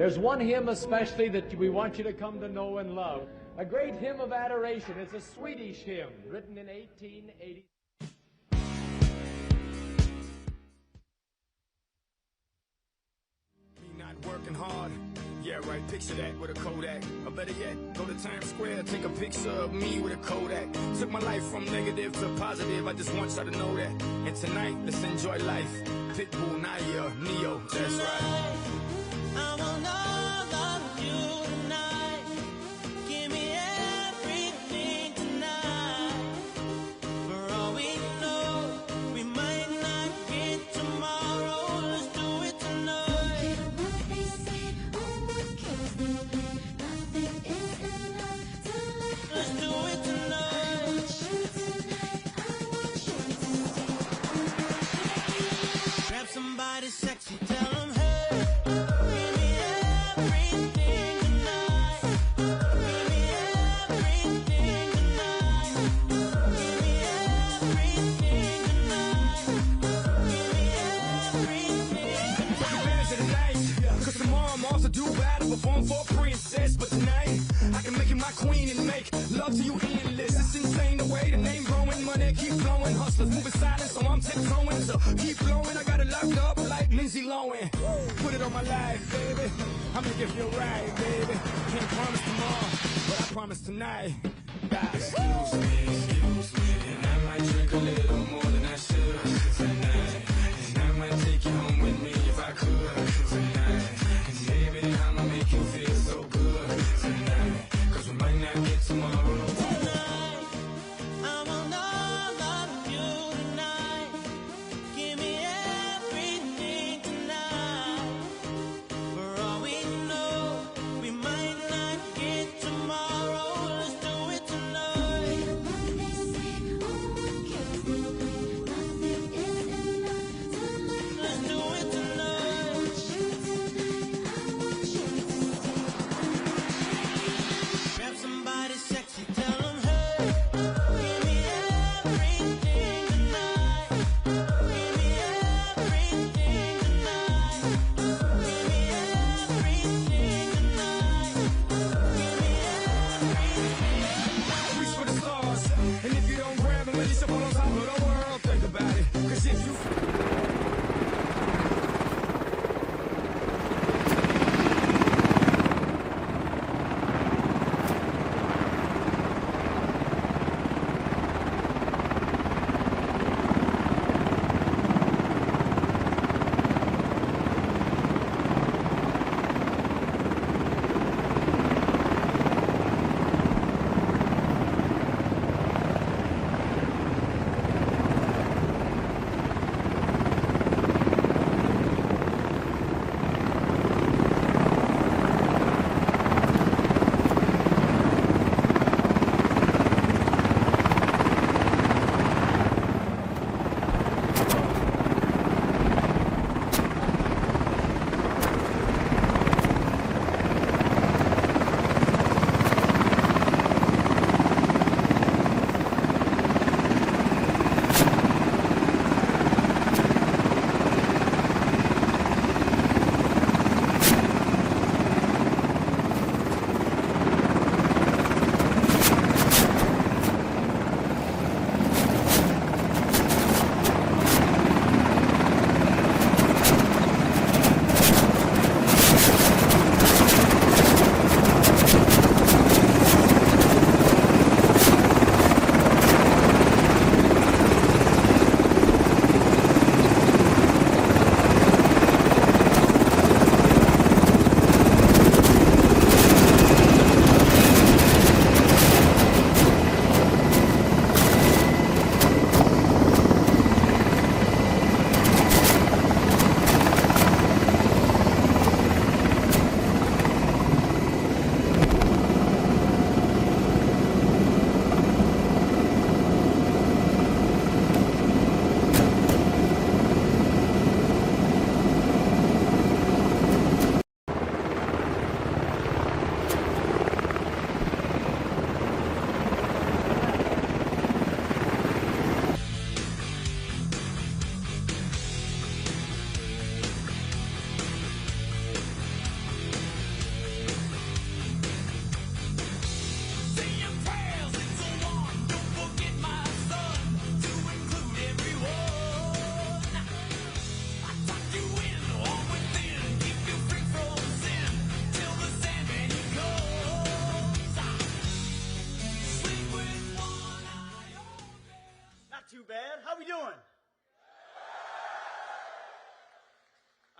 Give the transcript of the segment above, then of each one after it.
There's one hymn especially that we want you to come to know and love. A great hymn of adoration. It's a Swedish hymn written in 1880. Not working hard. Yeah, right, picture that with a Kodak. Or better yet, go to Times Square, take a picture of me with a Kodak. Took my life from negative to positive, I just want y'all to know that. And tonight, let's enjoy life. Pitbull, Naya, Neo, that's right. I will not love you tonight. Give me everything tonight. For all we know, we might not get tomorrow. Let's do it tonight. They say almost kills the pain. Nothing is enough to live. Let's do it tonight. I want you tonight. I want you tonight. Grab somebody sexy, tell them hey. Give me everything tonight. Give me everything tonight. Give me everything tonight. Give me everything. Take advantage of the night, cause tomorrow I'm off to do battle, perform for a princess. But tonight, I can make you my queen and make love to you endless. It's insane the way the name growing, money keep flowing. Hustlers moving silent, so I'm tiptoeing. So keep blowing, I got it locked up like Lindsay Lohan. Put it on my life, baby. I'm gonna give you a ride, baby. Can't promise tomorrow, but I promise tonight. Excuse me, and I might drink a little more than I should tonight. And I might take you home with me if I could tonight. And baby, I'ma make you feel so good tonight. Cause we might not get tomorrow. Tonight, I will not love you tonight. Give me everything tonight. For all we know, we might not get tomorrow. Let's do it tonight. They say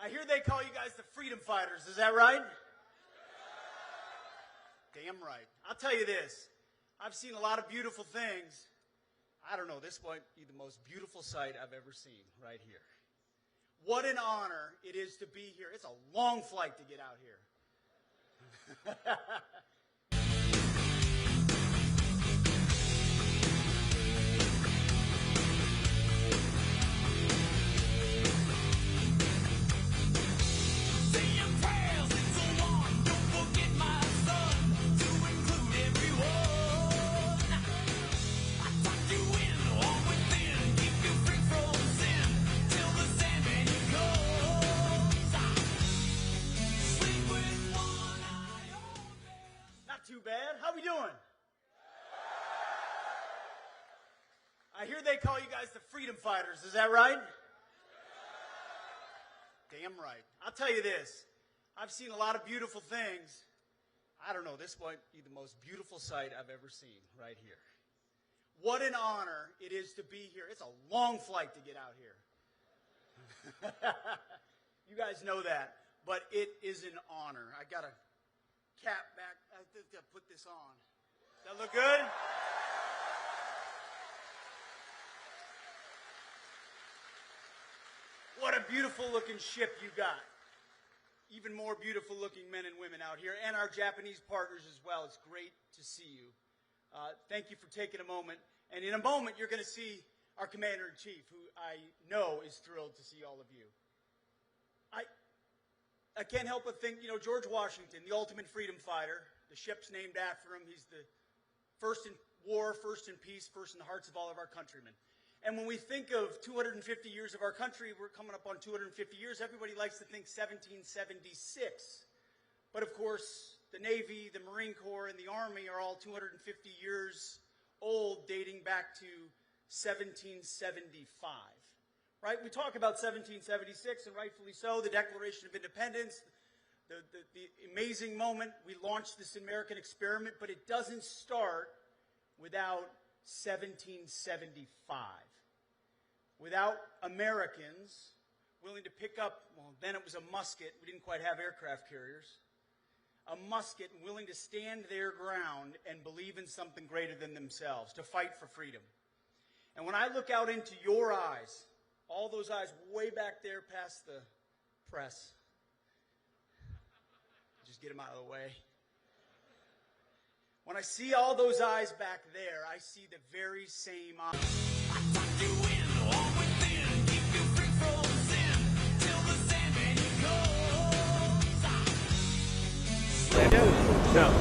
I hear they call you guys the freedom fighters. Is that right? Damn right. I'll tell you this. I've seen a lot of beautiful things. I don't know, this might be the most beautiful sight I've ever seen right here. What an honor it is to be here. It's a long flight to get out here. Too bad. How we doing? I hear they call you guys the freedom fighters. Is that right? Damn right. I'll tell you this. I've seen a lot of beautiful things. I don't know, this might be the most beautiful sight I've ever seen right here. What an honor it is to be here. It's a long flight to get out here. You guys know that, but it is an honor. I got a cap back. I think I'll put this on. Does that look good? What a beautiful looking ship you got. Even more beautiful looking men and women out here, and our Japanese partners as well. It's great to see you. Thank you for taking a moment. And in a moment, you're going to see our Commander-in-Chief, who I know is thrilled to see all of you. I can't help but think, George Washington, the ultimate freedom fighter, the ship's named after him. He's the first in war, first in peace, first in the hearts of all of our countrymen. And when we think of 250 years of our country, we're coming up on 250 years, everybody likes to think 1776. But of course, the Navy, the Marine Corps, and the Army are all 250 years old, dating back to 1775. Right? We talk about 1776, and rightfully so, the Declaration of Independence, the amazing moment we launched this American experiment, but it doesn't start without 1775. Without Americans willing to pick up, well, then it was a musket. We didn't quite have aircraft carriers. A musket, willing to stand their ground and believe in something greater than themselves, to fight for freedom. And when I look out into your eyes, all those eyes way back there past the press, just get them out of the way. When I see all those eyes back there, I see the very same eyes. No.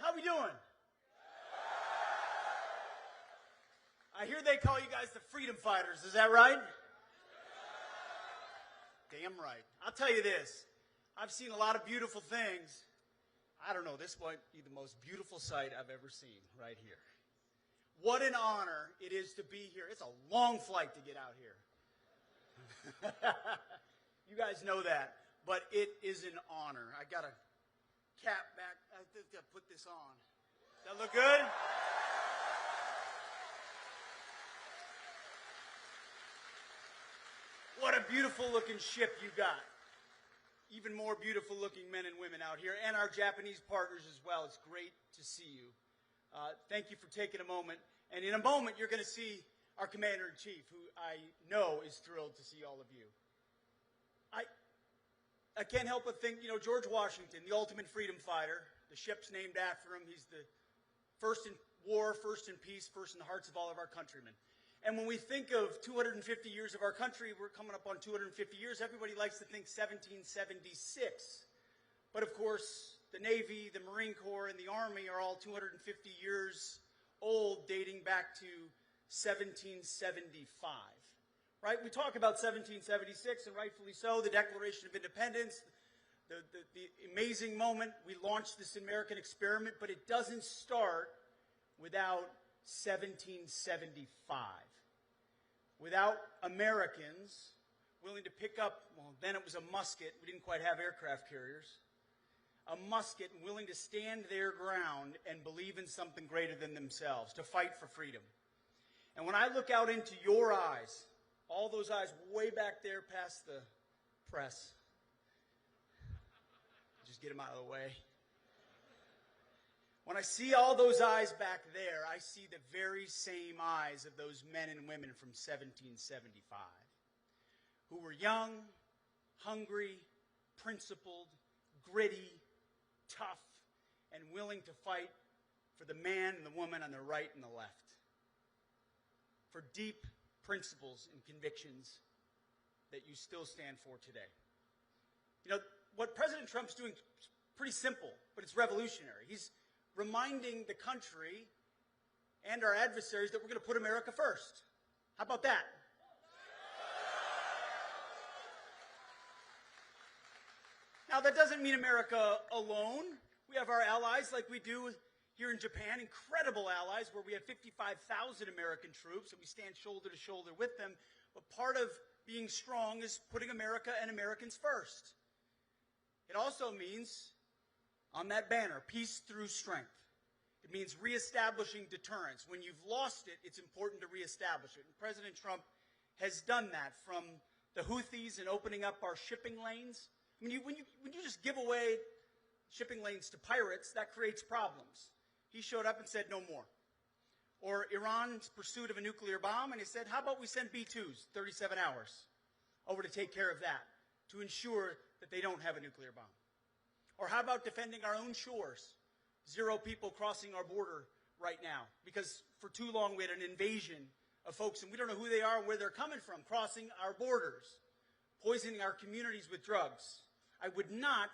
How we doing? I hear they call you guys the freedom fighters. Is that right? Damn right. I'll tell you this. I've seen a lot of beautiful things. I don't know, this might be the most beautiful sight I've ever seen right here. What an honor it is to be here. It's a long flight to get out here. You guys know that, but it is an honor. I got a cap back. I think I'll put this on. Does that look good? What a beautiful looking ship you got. Even more beautiful looking men and women out here, and our Japanese partners as well. It's great to see you. Thank you for taking a moment. And in a moment, you're going to see our Commander-in-Chief, who I know is thrilled to see all of you. I can't help but think, George Washington, the ultimate freedom fighter, the ship's named after him. He's the first in war, first in peace, first in the hearts of all of our countrymen. And when we think of 250 years of our country, we're coming up on 250 years, everybody likes to think 1776. But of course, the Navy, the Marine Corps, and the Army are all 250 years old, dating back to 1775. Right? We talk about 1776, and rightfully so, the Declaration of Independence, the amazing moment we launched this American experiment, but it doesn't start without 1775. Without Americans willing to pick up, well, then it was a musket. We didn't quite have aircraft carriers. A musket and willing to stand their ground and believe in something greater than themselves, to fight for freedom. And when I look out into your eyes, all those eyes way back there past the press, just get them out of the way. When I see all those eyes back there, I see the very same eyes of those men and women from 1775 who were young, hungry, principled, gritty, tough, and willing to fight for the man and the woman on the right and the left. For deep principles and convictions that you still stand for today. You know, what President Trump's doing is pretty simple, but it's revolutionary. He's reminding the country and our adversaries that we're going to put America first. How about that? Now, that doesn't mean America alone. We have our allies like we do here in Japan, incredible allies where we have 55,000 American troops and we stand shoulder to shoulder with them. But part of being strong is putting America and Americans first. It also means, on that banner, peace through strength. It means reestablishing deterrence. When you've lost it, it's important to reestablish it. And President Trump has done that, from the Houthis and opening up our shipping lanes. I mean, when you just give away shipping lanes to pirates, that creates problems. He showed up and said no more. Or Iran's pursuit of a nuclear bomb, and he said, how about we send B-2s, 37 hours, over to take care of that, to ensure that they don't have a nuclear bomb. Or how about defending our own shores? 0 people crossing our border right now, because for too long we had an invasion of folks, and we don't know who they are and where they're coming from, crossing our borders, poisoning our communities with drugs. I would not...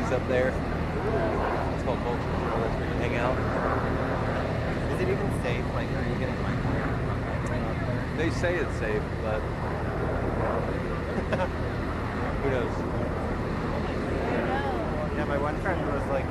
Up there. It's called Vulture. That's where you hang out. Is it even safe? Like, are you getting right there? They say it's safe, but who knows? Yeah, my one friend was like,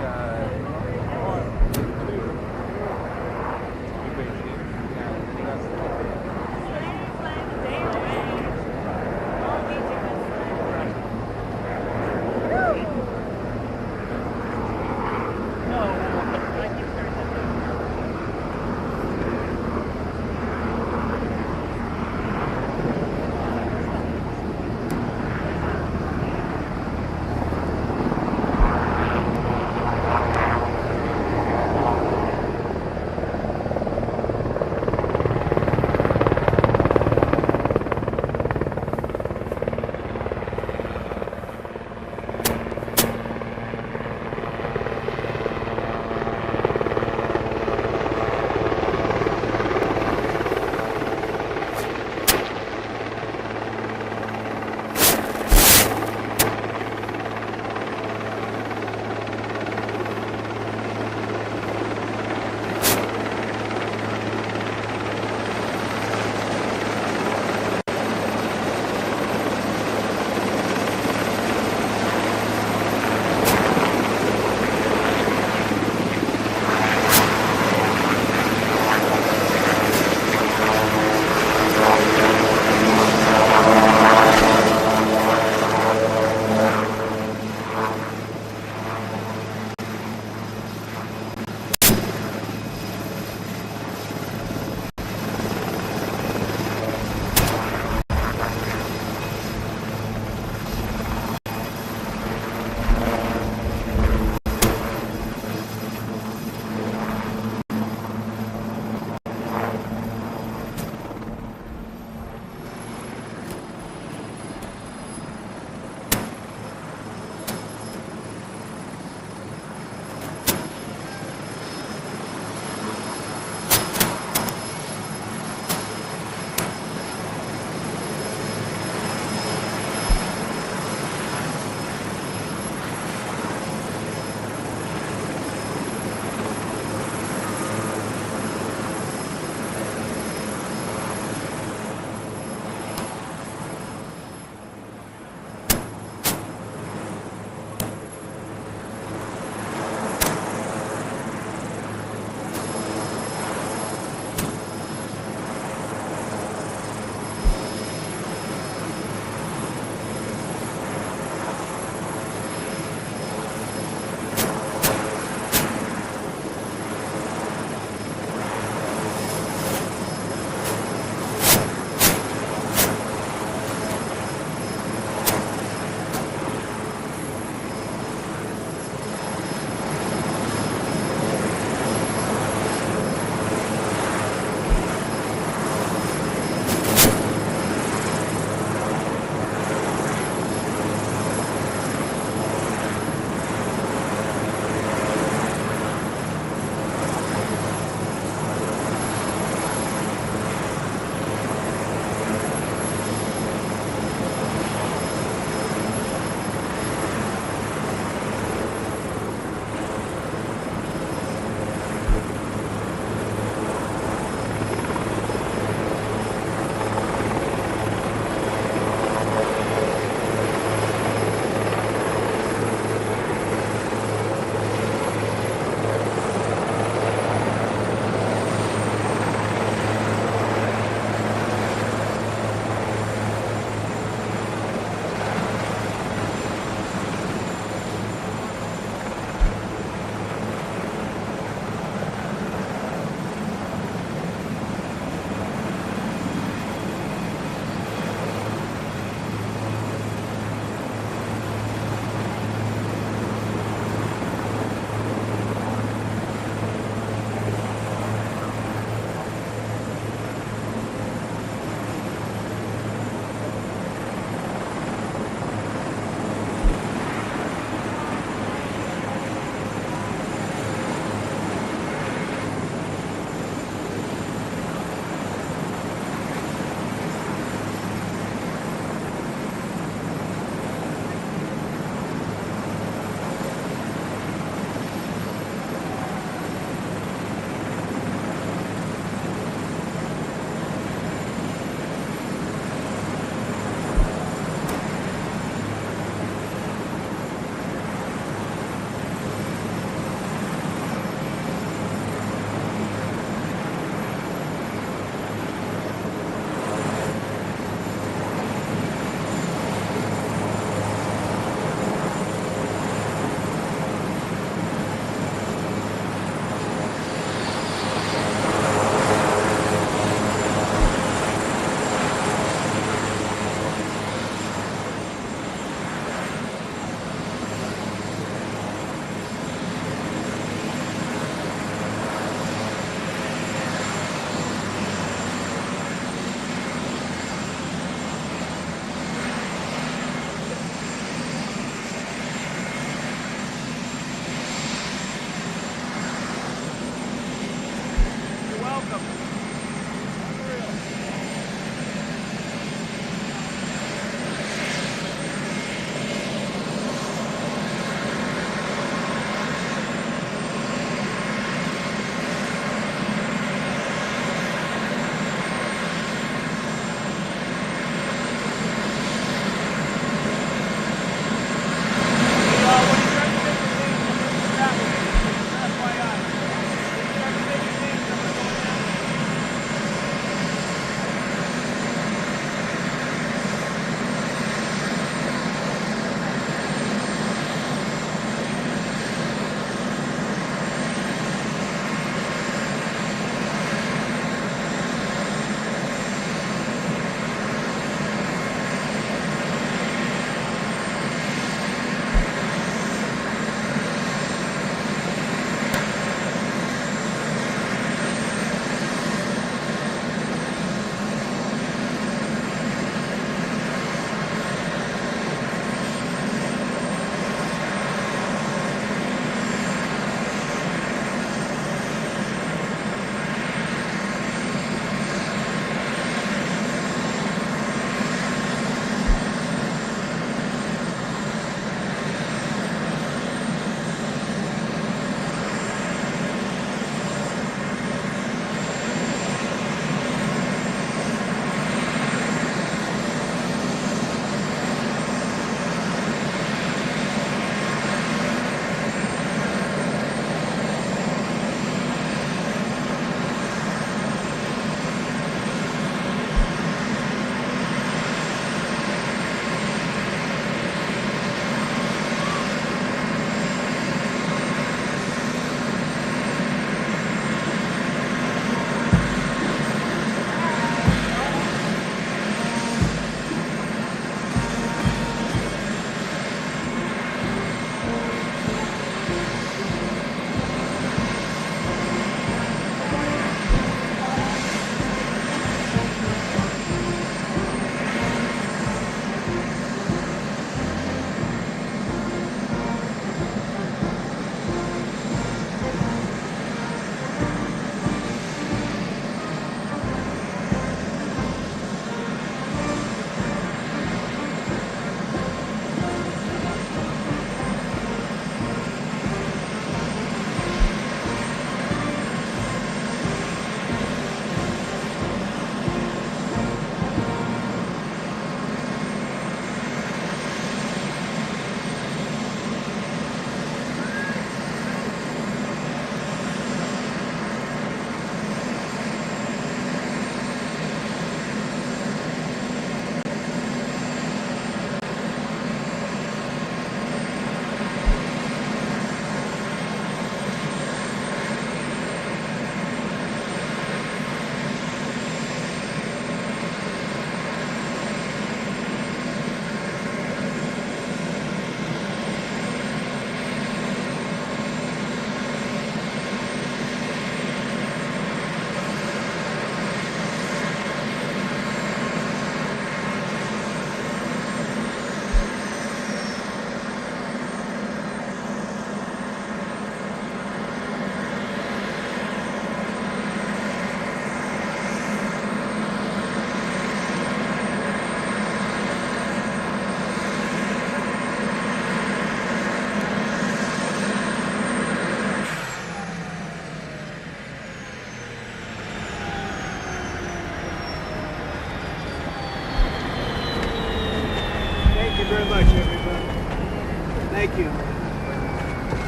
Thank you.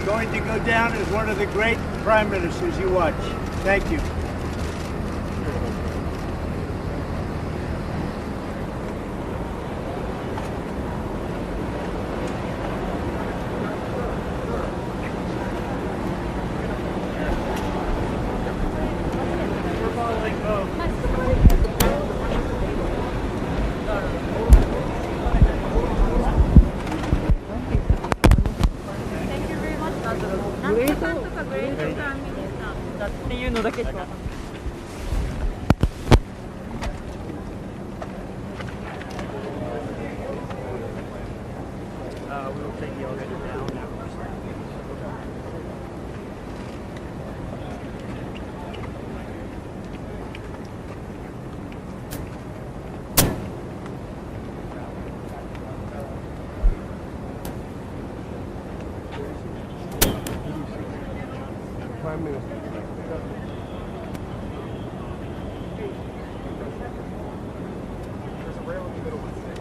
Going to go down as one of the great prime ministers you watch. Thank you. We will take the elevator down now. Prime Minister. There's a rail in the middle with six.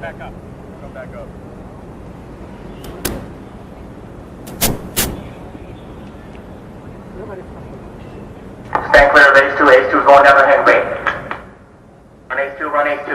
Back up. Come back up. Stand clear of Ace 2. Ace 2 is going down the headway. Run Ace 2, run Ace 2.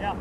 Yeah.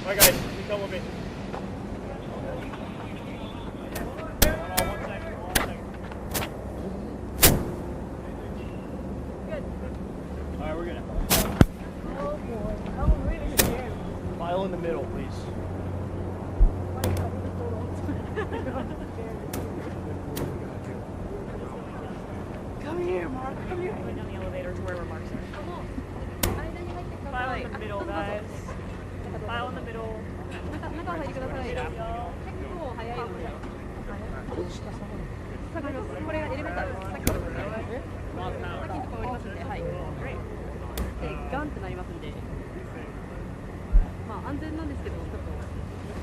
Alright guys, you come with me. Alright, we're good. Oh boy. I'm really scared. File in the middle, please. Come here, Mark. Come here. Going down the elevator to where our marks are. File in the middle, guys. File in the middle. 中入りください。結構早いので。これがエレベーターです。さっきのところ降りますんで、はい。で、ガンってなりますんで。まあ安全なんですけど、ちょっと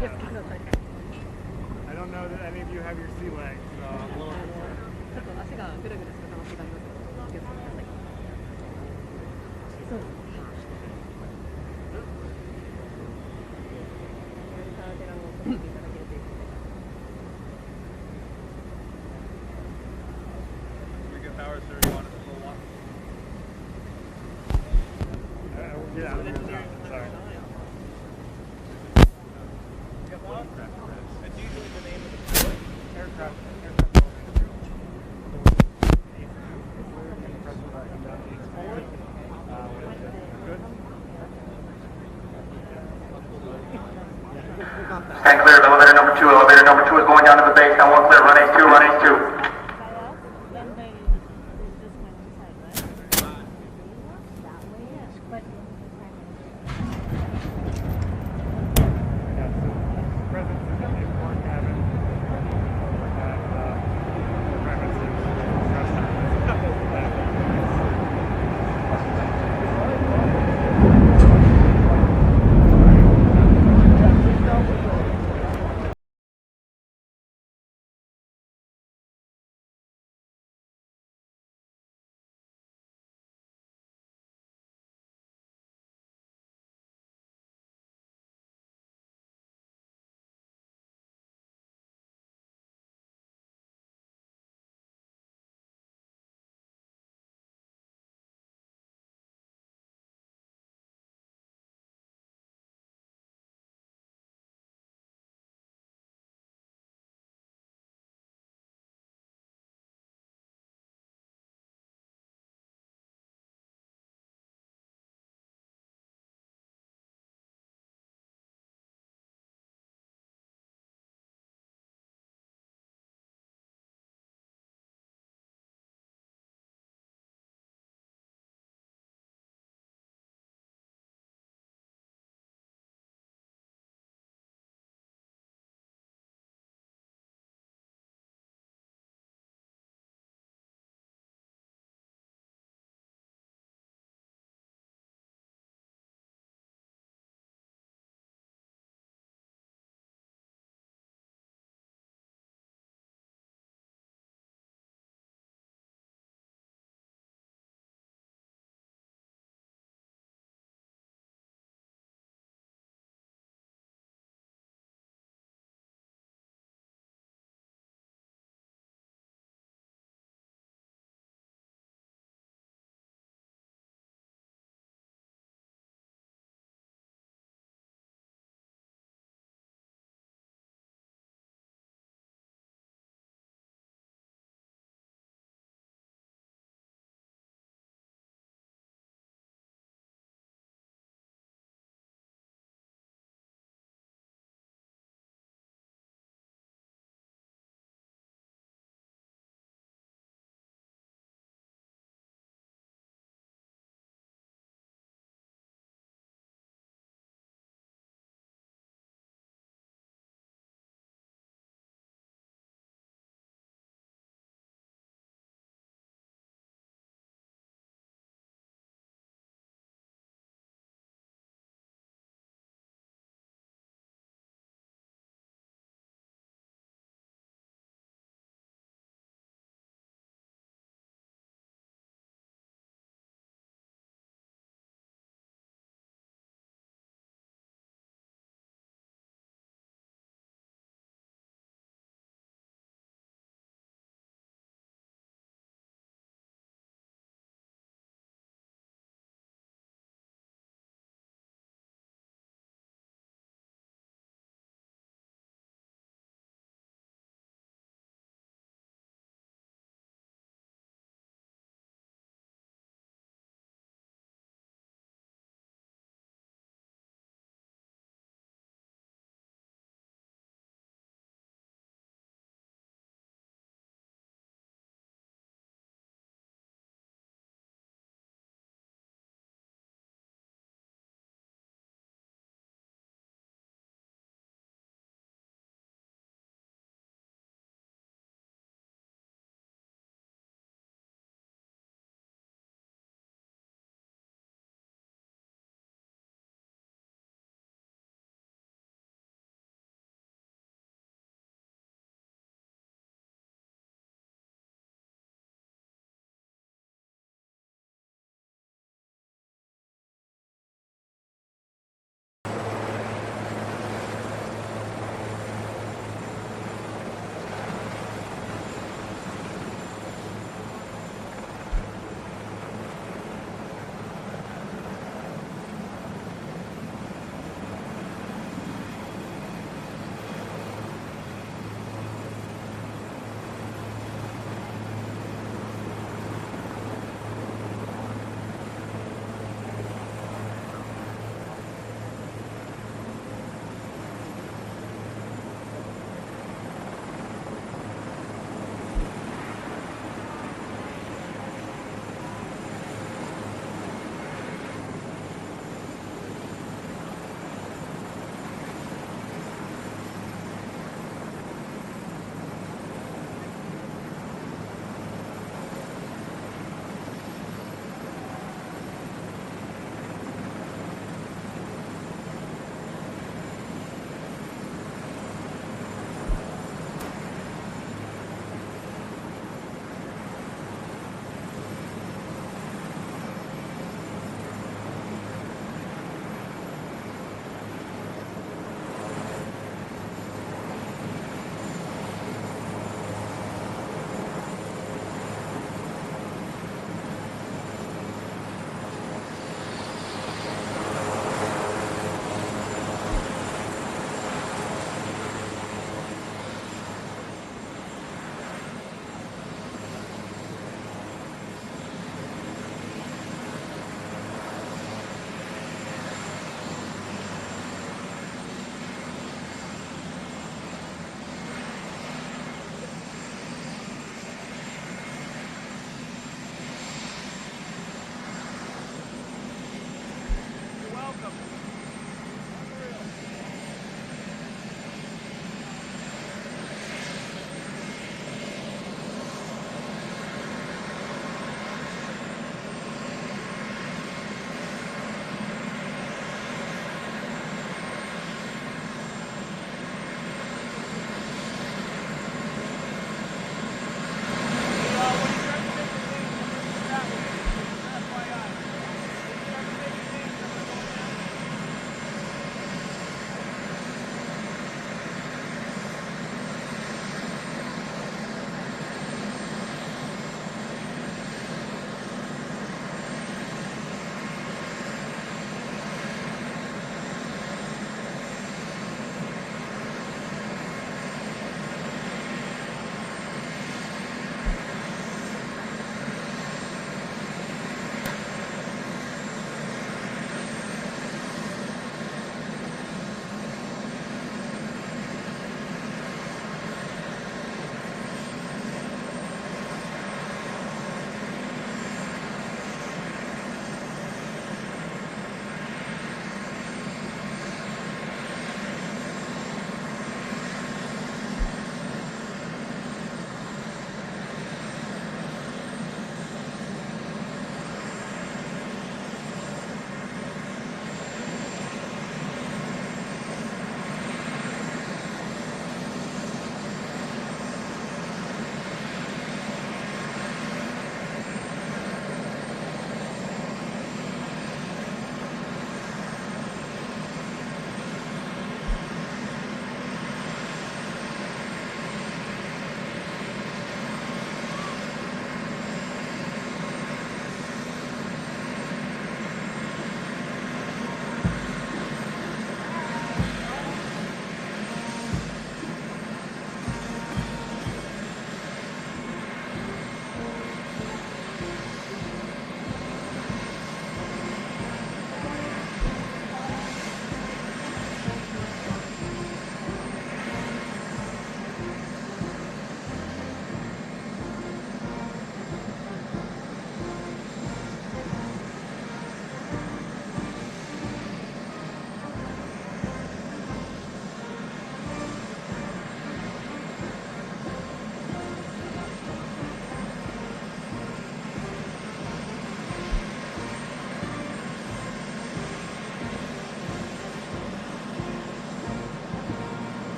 気をつけてください。I don't know that any of you have your sea legs, so I'm a little concerned. ちょっと足がぐるぐるする可能性がありますので、気をつけてください。そうです。Power, sir. You want it to roll on? Yeah, sorry. That's usually the name of the pilot. Aircraft. Stand clear of elevator number 2. Elevator number 2 is going down to the base. Now one clear. Run Ace 2, run Ace 2.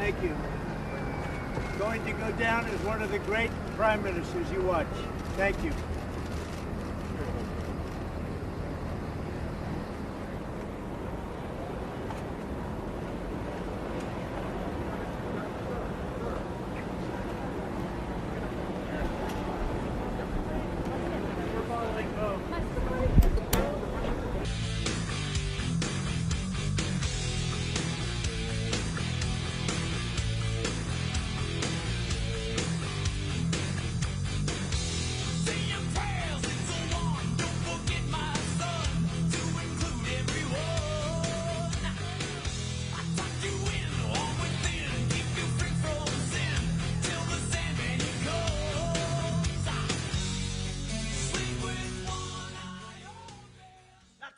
Thank you. Going to go down as one of the great prime ministers you watch. Thank you.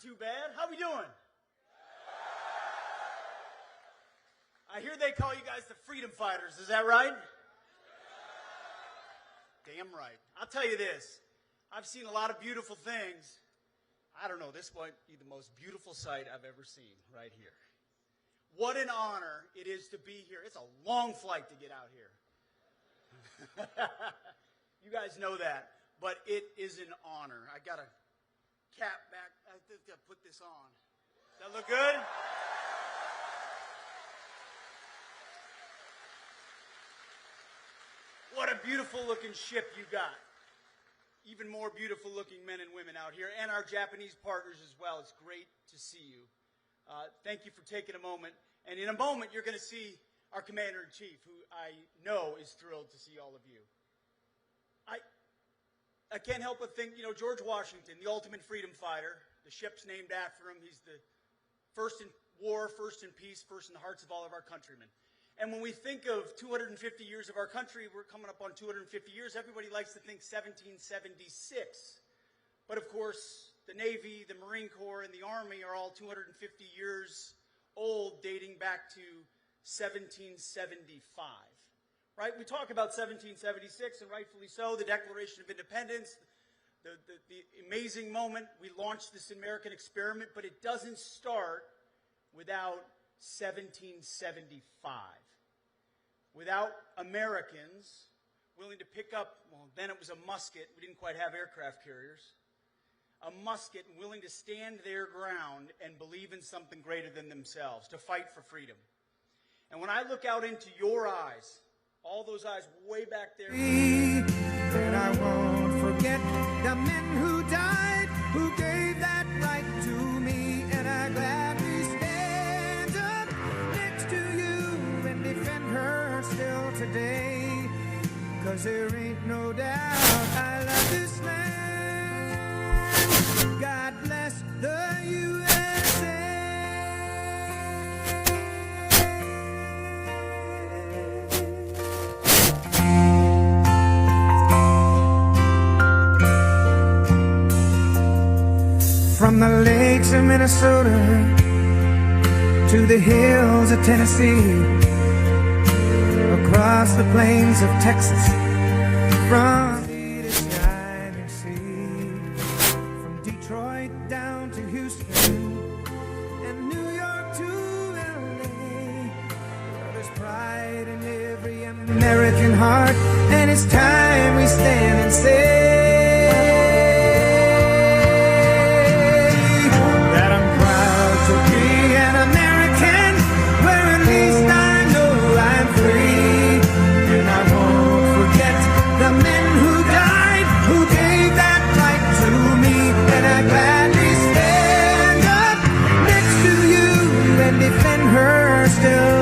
Too bad. How we doing? I hear they call you guys the freedom fighters. Is that right? Damn right. I'll tell you this. I've seen a lot of beautiful things. I don't know, this might be the most beautiful sight I've ever seen right here. What an honor it is to be here. It's a long flight to get out here. You guys know that, but it is an honor. I got a cap back. I think I'll put this on. Does that look good? What a beautiful looking ship you got. Even more beautiful looking men and women out here, and our Japanese partners as well. It's great to see you. Thank you for taking a moment. And in a moment, you're going to see our Commander-in-Chief, who I know is thrilled to see all of you. I can't help but think, George Washington, the ultimate freedom fighter, the ship's named after him. He's the first in war, first in peace, first in the hearts of all of our countrymen. And when we think of 250 years of our country, we're coming up on 250 years, everybody likes to think 1776. But of course, the Navy, the Marine Corps, and the Army are all 250 years old, dating back to 1775. Right? We talk about 1776, and rightfully so, the Declaration of Independence, the amazing moment we launched this American experiment, but it doesn't start without 1775. Without Americans willing to pick up, well, then it was a musket. We didn't quite have aircraft carriers. A musket and willing to stand their ground and believe in something greater than themselves, to fight for freedom. And when I look out into your eyes, all those eyes way back there. And I won't forget the men who died, who gave that right to me. And I gladly stand up next to you and defend her still today. 'Cause there ain't no doubt I love this land. God bless the USA. From the lakes of Minnesota to the hills of Tennessee, across the plains of Texas, from sea to shining sea, from Detroit down to Houston and New York to LA, well, there's pride in every American heart, and it's time we stand and say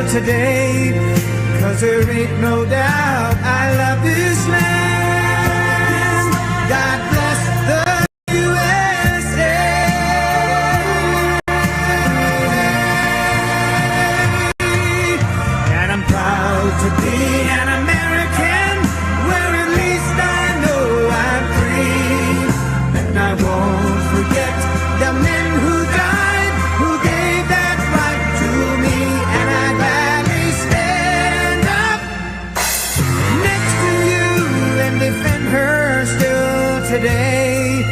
today, 'cause there ain't no doubt I love this land. God bless the USA. And I'm proud to be an American, where at least I know I'm free. And I won't forget the men who died, who gave that right to me. And I defend her still today,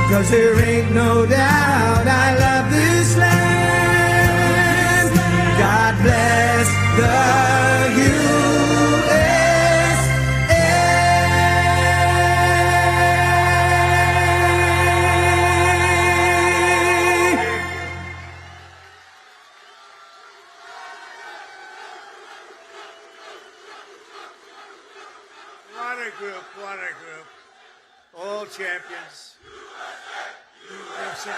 'cause there ain't no doubt I love this land. God bless as the What a group. All champions. USA.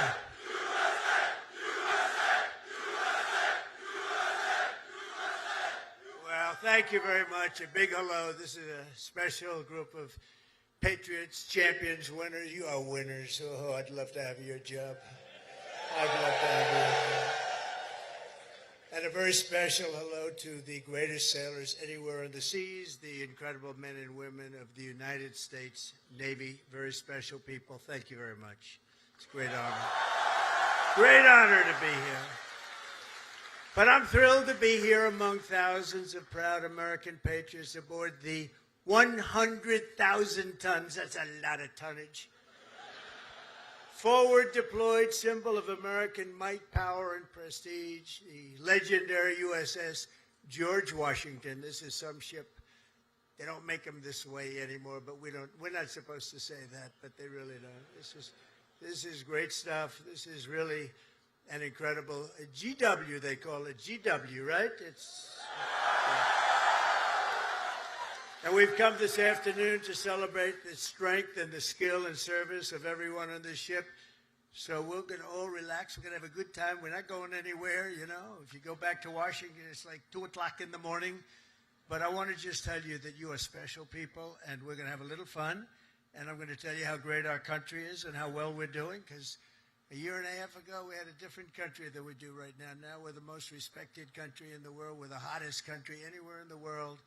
Well, thank you very much. A big hello. This is a special group of patriots, champions, winners. You are winners. Oh, I'd love to have your job. I'd love to have your job. And a very special hello to the greatest sailors anywhere in the seas, the incredible men and women of the United States Navy. Very special people. Thank you very much. It's a great honor. Great honor to be here. But I'm thrilled to be here among thousands of proud American patriots aboard the 100,000 tons. That's a lot of tonnage. Forward deployed symbol of American might, power, and prestige, the legendary USS George Washington. This is some ship. They don't make them this way anymore, but we're not supposed to say that, but they really don't. This is great stuff. This is really an incredible GW, they call it. GW, right? And we've come this afternoon to celebrate the strength and the skill and service of everyone on this ship. So we're going to all relax. We're going to have a good time. We're not going anywhere, you know. If you go back to Washington, it's like 2 o'clock in the morning. But I want to just tell you that you are special people, and we're going to have a little fun. And I'm going to tell you how great our country is and how well we're doing, because a year and a half ago, we had a different country than we do right now. Now we're the most respected country in the world. We're the hottest country anywhere in the world.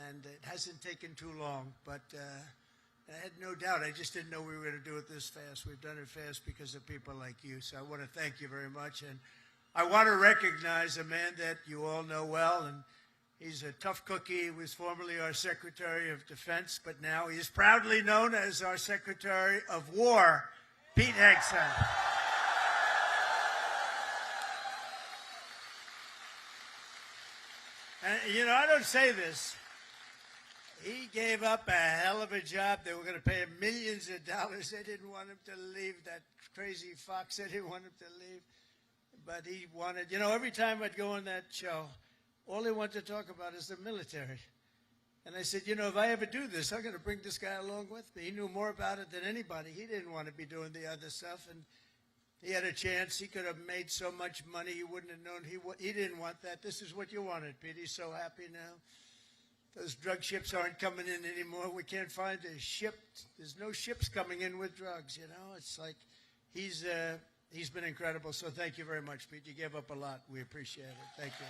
And it hasn't taken too long, but I had no doubt. I just didn't know we were going to do it this fast. We've done it fast because of people like you. So I want to thank you very much. And I want to recognize a man that you all know well, and he's a tough cookie. He was formerly our Secretary of Defense, but now he is proudly known as our Secretary of War, Pete Hegson. And, you know, I don't say this. He gave up a hell of a job. They were going to pay him millions of dollars. They didn't want him to leave. That crazy fox said he wanted him to leave. But he wanted, you know, every time I'd go on that show, all he wanted to talk about is the military. And I said, you know, if I ever do this, I'm going to bring this guy along with me. He knew more about it than anybody. He didn't want to be doing the other stuff. And he had a chance. He could have made so much money he wouldn't have known. He didn't want that. This is what you wanted, Pete. He's so happy now. Those drug ships aren't coming in anymore. We can't find a ship. There's no ships coming in with drugs, you know. It's like he's been incredible. So thank you very much, Pete. You gave up a lot. We appreciate it. Thank you.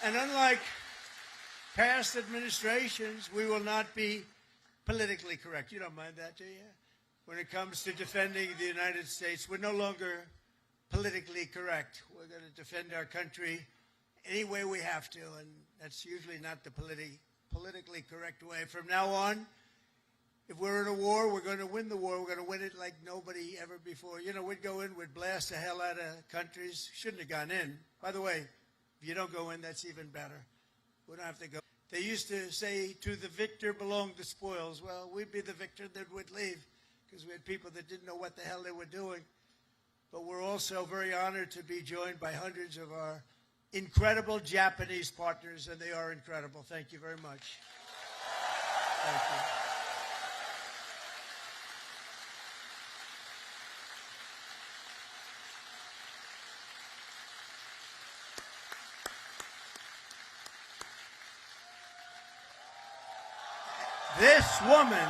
And unlike past administrations, we will not be politically correct. You don't mind that, do you? When it comes to defending the United States, we're no longer politically correct. We're going to defend our country any way we have to, and that's usually not the politically correct way. From now on, if we're in a war, we're going to win the war. We're going to win it like nobody ever before. You know, we'd go in, we'd blast the hell out of countries. Shouldn't have gone in. By the way, if you don't go in, that's even better. We don't have to go. They used to say, to the victor belong the spoils. Well, we'd be the victor that would leave, because we had people that didn't know what the hell they were doing. But we're also very honored to be joined by hundreds of our incredible Japanese partners, and they are incredible. Thank you very much. Thank you. This woman,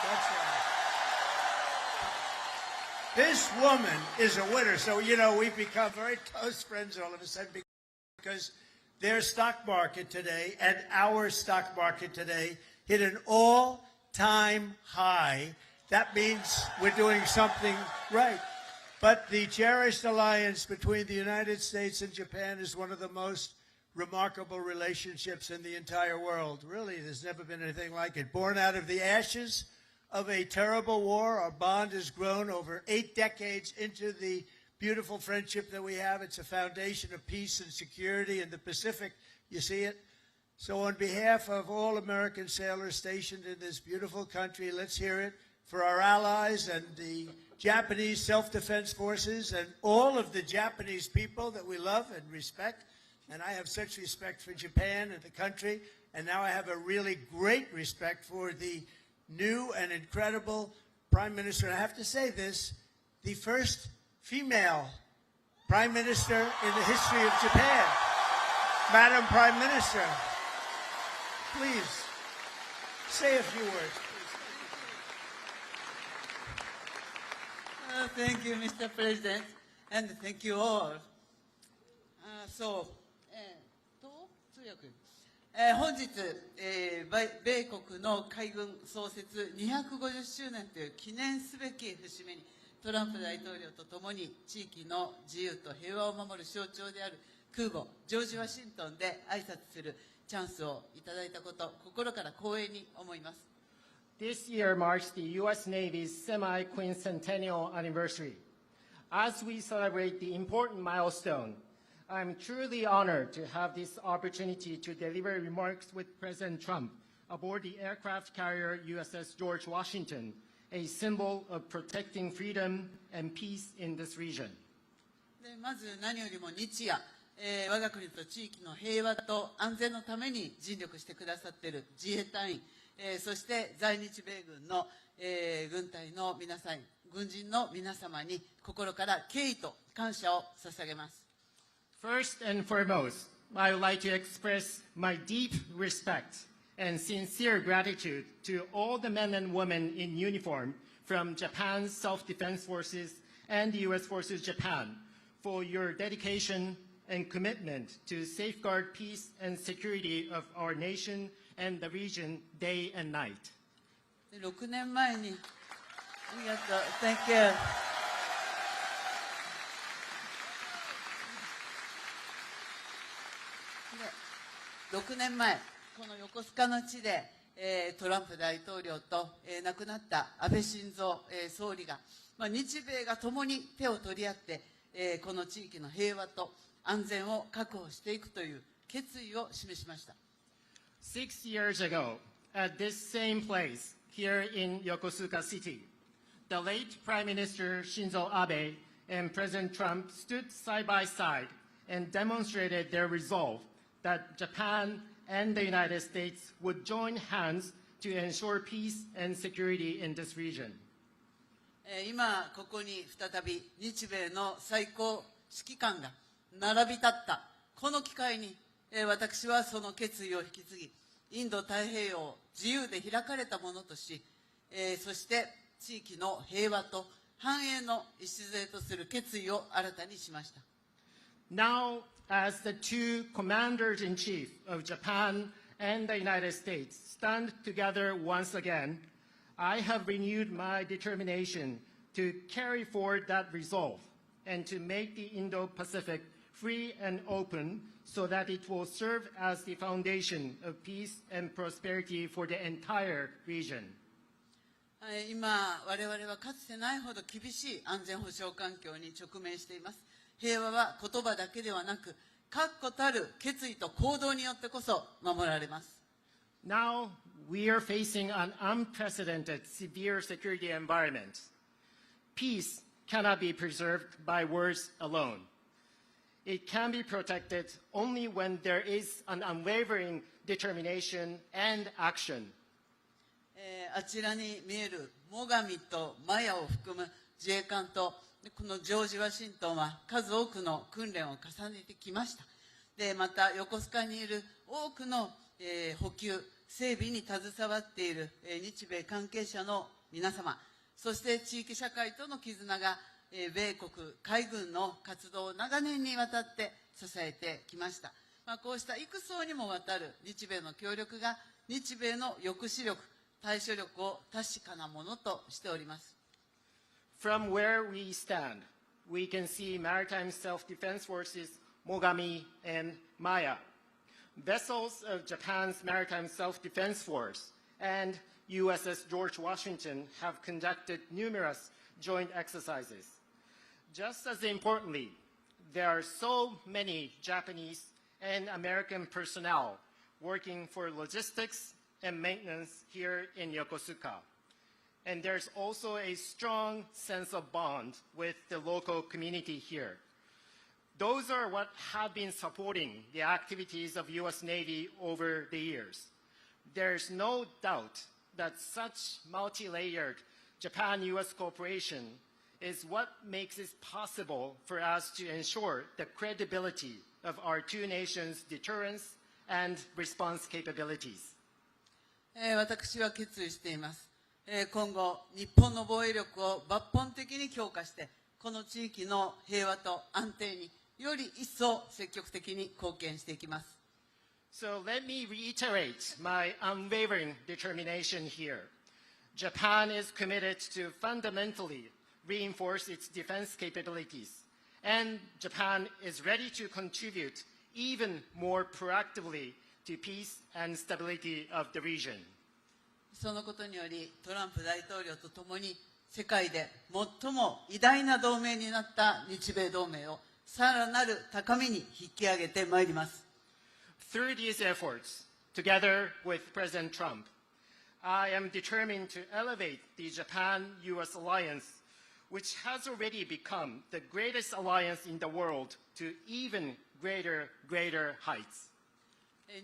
that's right. This woman is a winner. So, you know, we've become very close friends all of a sudden because their stock market today and our stock market today hit an all-time high. That means we're doing something right. But the cherished alliance between the United States and Japan is one of the most remarkable relationships in the entire world. Really, there's never been anything like it. Born out of the ashes of a terrible war, our bond has grown over 8 decades into the beautiful friendship that we have. It's a foundation of peace and security in the Pacific. You see it? So on behalf of all American sailors stationed in this beautiful country, let's hear it for our allies and the Japanese self-defense forces and all of the Japanese people that we love and respect. And I have such respect for Japan and the country. And now I have a really great respect for the new and incredible Prime Minister. And I have to say this, the first female Prime Minister in the history of Japan. Madam Prime Minister, please say a few words. Thank you, Mr. President, and thank you all. 本日、米国の海軍創設250周年という記念すべき節目に、トランプ大統領とともに地域の自由と平和を守る象徴である空母ジョージ・ワシントンで挨拶するチャンスをいただいたこと、心から光栄に思います。This year marks the U.S. Navy's semi-quincentennial anniversary. As we celebrate the important milestone, I'm truly honored to have this opportunity to deliver remarks with President Trump aboard the aircraft carrier USS George Washington, a symbol of protecting freedom and peace in this region. でまず何よりも日夜、我が国と地域の平和と安全のために尽力してくださっている自衛隊員、そして在日米軍の、軍隊の皆さん、軍人の皆様に心から敬意と感謝を捧げます。First and foremost, I would like to express my deep respect and sincere gratitude to all the men and women in uniform from Japan's self-defense forces and the U.S. Forces Japan for your dedication and commitment to safeguard peace and security of our nation and the region day and night. 6年前に、ありがとう、Thank you. 6年前、この横須賀の地で、トランプ大統領と、亡くなった安倍晋三、総理が、日米が共に手を取り合って、この地域の平和と安全を確保していくという決意を示しました。6 years ago, at this same place here in Yokosuka City, the late Prime Minister Shinzo Abe and President Trump stood side by side and demonstrated their resolve that Japan and the United States would join hands to ensure peace and security in this region. 今ここに再び日米の最高指揮官が並び立ったこの機会に、私はその決意を引き継ぎ、インド太平洋を自由で開かれたものとし、そして地域の平和と繁栄の礎とする決意を新たにしました。Now, as the two commanders-in-chief of Japan and the United States stand together once again, I have renewed my determination to carry forward that resolve and to make the Indo-Pacific free and open so that it will serve as the foundation of peace and prosperity for the entire region. 今、我々はかつてないほど厳しい安全保障環境に直面しています。平和は言葉だけではなく、確固たる決意と行動によってこそ守られます。Now, we are facing an unprecedented severe security environment. Peace cannot be preserved by words alone. It can be protected only when there is an unwavering determination and action. あちらに見える最上とマヤを含む自衛官とこのジョージ・ワシントンは数多くの訓練を重ねてきました。でまた横須賀にいる多くの、補給整備に携わっている、日米関係者の皆様、そして地域社会との絆が、米国海軍の活動を長年にわたって支えてきました。こうした幾層にもわたる日米の協力が日米の抑止力、対処力を確かなものとしております。From where we stand, we can see maritime self-defense forces Mogami and Maya, vessels of Japan's maritime self-defense force, and USS George Washington have conducted numerous joint exercises. Just as importantly, there are so many Japanese and American personnel working for logistics and maintenance here in Yokosuka. And there's also a strong sense of bond with the local community here. Those are what have been supporting the activities of U.S. Navy over the years. There's no doubt that such multi-layered Japan-U.S. cooperation is what makes it possible for us to ensure the credibility of our two nations' deterrence and response capabilities. 私は決意しています。今後、日本の防衛力を抜本的に強化して、この地域の平和と安定により一層積極的に貢献していきます。So let me reiterate my unwavering determination here. Japan is committed to fundamentally reinforce its defense capabilities, and Japan is ready to contribute even more proactively to peace and stability of the region. そのことにより、トランプ大統領とともに世界で最も偉大な同盟になった日米同盟をさらなる高みに引き上げてまいります。Through these efforts, together with President Trump, I am determined to elevate the Japan-U.S. alliance, which has already become the greatest alliance in the world, to even greater heights.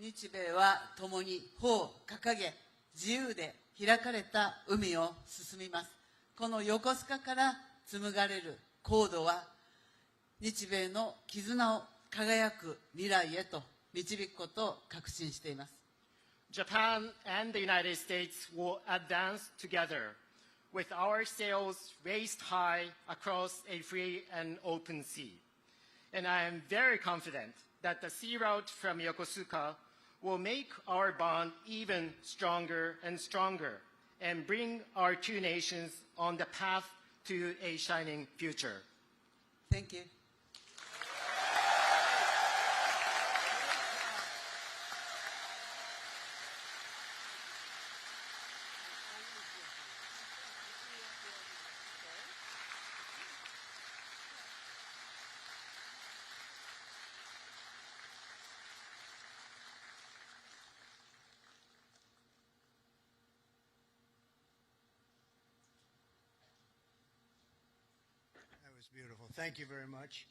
日米は共に帆を掲げ、自由で開かれた海を進みます。この横須賀から紡がれる航路は、日米の絆を輝く未来へと導くことを確信しています。Japan and the United States will advance together with our sails raised high across a free and open sea. And I am very confident that the sea route from Yokosuka will make our bond even stronger and stronger and bring our two nations on the path to a shining future. Thank you. Beautiful. Thank you very much.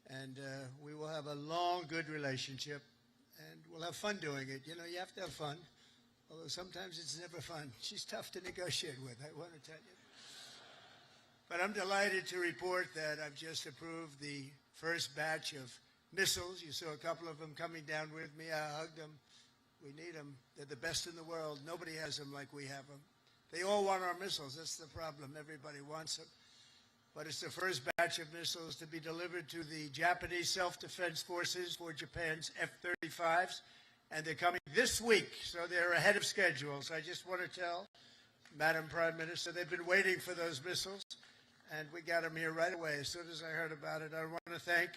And we will have a long, good relationship, and we'll have fun doing it. You know, you have to have fun, although sometimes it's never fun. She's tough to negotiate with, I want to tell you. But I'm delighted to report that I've just approved the first batch of missiles. You saw a couple of them coming down with me. I hugged them. We need them. They're the best in the world. Nobody has them like we have them. They all want our missiles. That's the problem. Everybody wants them. But it's the first batch of missiles to be delivered to the Japanese self-defense forces for Japan's F-35s, and they're coming this week, so they're ahead of schedule. So I just want to tell Madam Prime Minister, they've been waiting for those missiles, and we got them here right away as soon as I heard about it. I want to thank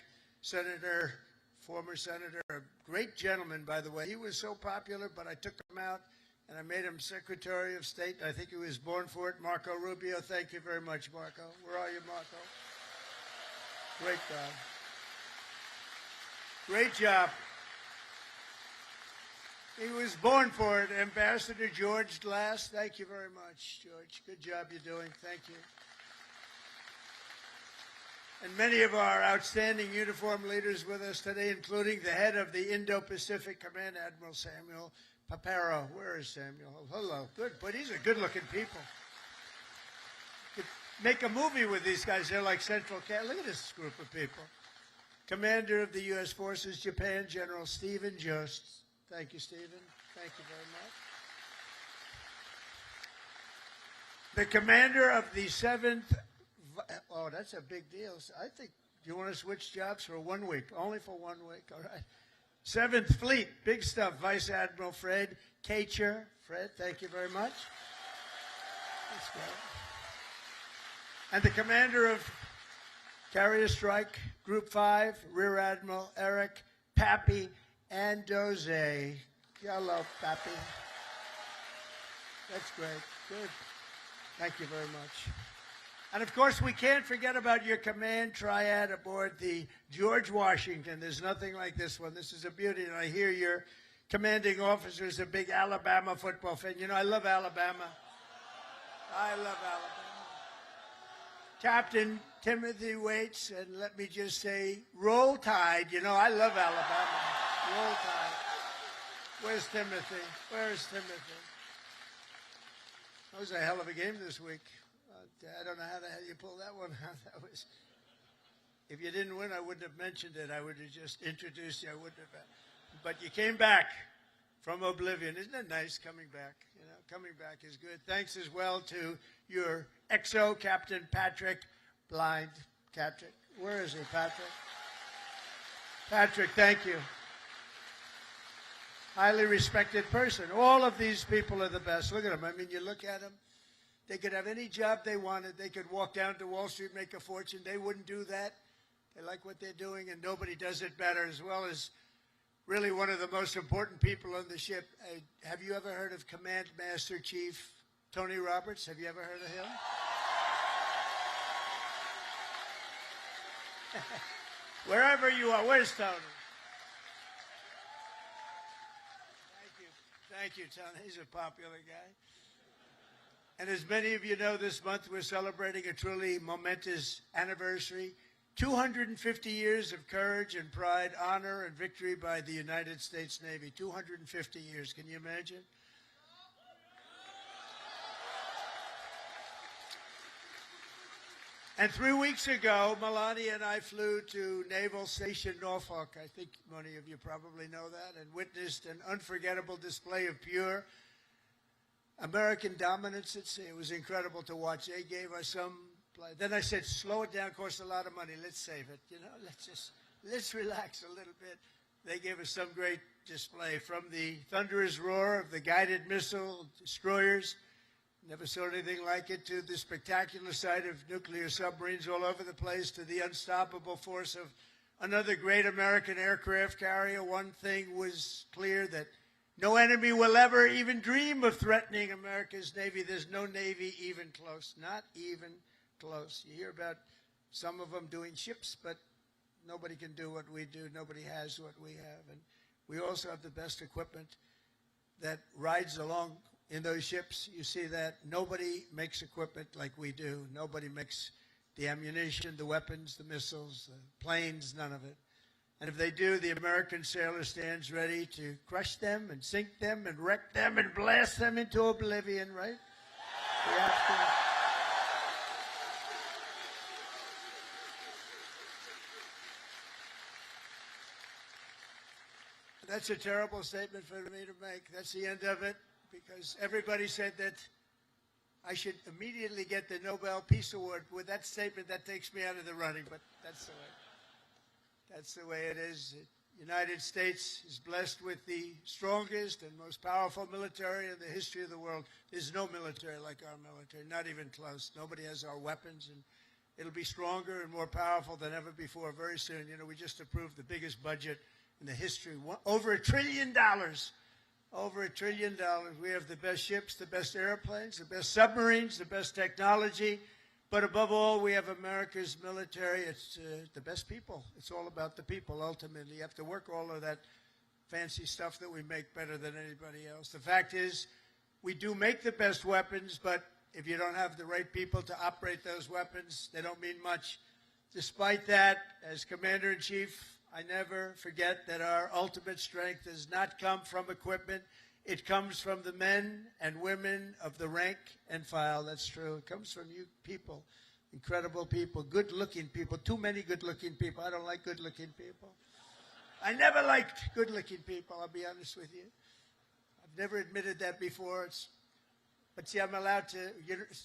former Senator, a great gentleman, by the way. He was so popular, but I took him out, and I made him Secretary of State. I think he was born for it. Marco Rubio, thank you very much, Marco. Where are you, Marco? Great job. Great job. He was born for it. Ambassador George Glass, thank you very much, George. Good job you're doing. Thank you. And many of our outstanding uniform leaders with us today, including the head of the Indo-Pacific Command, Admiral Samuel Paparo. Where is Samuel? Oh, hello. Good, but these are good-looking people. Could make a movie with these guys. They're like Central Cat. Look at this group of people. Commander of the U.S. Forces, Japan, General Stephen Jost. Thank you, Stephen. Thank you very much. The commander of the 7th... Oh, that's a big deal. I think, do you want to switch jobs for 1 week? Only for 1 week, all right. 7th Fleet, big stuff. Vice Admiral Fred Kacher. Fred, thank you very much. That's great. And the commander of Carrier Strike Group 5, Rear Admiral Eric Pappy Andoze. Hello, Pappy. That's great. Good. Thank you very much. And of course, we can't forget about your command triad aboard the George Washington. There's nothing like this one. This is a beauty. And I hear your commanding officer is a big Alabama football fan. You know, I love Alabama. I love Alabama. Captain Timothy Waits, and let me just say, roll Tide. You know, I love Alabama. Roll Tide. Where's Timothy? Where's Timothy? That was a hell of a game this week. I don't know how the hell you pulled that one out. That was. If you didn't win, I wouldn't have mentioned it. I would have just introduced you. I wouldn't have. But you came back from oblivion. Isn't it nice coming back? You know, coming back is good. Thanks as well to your XO, Captain Patrick Blind. Patrick, where is he, Patrick? Patrick, thank you. Highly respected person. All of these people are the best. Look at them. I mean, you look at them. They could have any job they wanted. They could walk down to Wall Street, make a fortune. They wouldn't do that. They like what they're doing, and nobody does it better, as well as really one of the most important people on the ship. Have you ever heard of Command Master Chief Tony Roberts? Have you ever heard of him? Wherever you are. Where's Tony? Thank you. Thank you, Tony. He's a popular guy. And as many of you know, this month we're celebrating a truly momentous anniversary. 250 years of courage and pride, honor and victory by the United States Navy. 250 years. Can you imagine? And 3 weeks ago, Melania and I flew to Naval Station Norfolk. I think many of you probably know that, and witnessed an unforgettable display of pure American dominance at sea. It was incredible to watch. They gave us some play. Then I said, slow it down, costs a lot of money. Let's save it. You know, let's relax a little bit. They gave us some great display, from the thunderous roar of the guided missile destroyers, never saw anything like it, to the spectacular sight of nuclear submarines all over the place, to the unstoppable force of another great American aircraft carrier. One thing was clear, that no enemy will ever even dream of threatening America's Navy. There's no Navy even close, not even close. You hear about some of them doing ships, but nobody can do what we do. Nobody has what we have. And we also have the best equipment that rides along in those ships. You see that nobody makes equipment like we do. Nobody makes the ammunition, the weapons, the missiles, the planes, none of it. And if they do, the American sailor stands ready to crush them and sink them and wreck them and blast them into oblivion, right? We have to. That's a terrible statement for me to make. That's the end of it, because everybody said that I should immediately get the Nobel Peace Award. With that statement, that takes me out of the running, but that's the way. That's the way it is. The United States is blessed with the strongest and most powerful military in the history of the world. There's no military like our military, not even close. Nobody has our weapons, and it'll be stronger and more powerful than ever before very soon. You know, we just approved the biggest budget in the history, over $1 trillion. Over $1 trillion. We have the best ships, the best airplanes, the best submarines, the best technology. But above all, we have America's military. It's the best people. It's all about the people, ultimately. You have to work all of that fancy stuff that we make better than anybody else. The fact is, we do make the best weapons, but if you don't have the right people to operate those weapons, they don't mean much. Despite that, as Commander-in-Chief, I never forget that our ultimate strength does not come from equipment. It comes from the men and women of the rank and file. That's true. It comes from you people, incredible people, good-looking people, too many good-looking people. I don't like good-looking people. I never liked good-looking people, I'll be honest with you. I've never admitted that before. But see, I'm allowed to.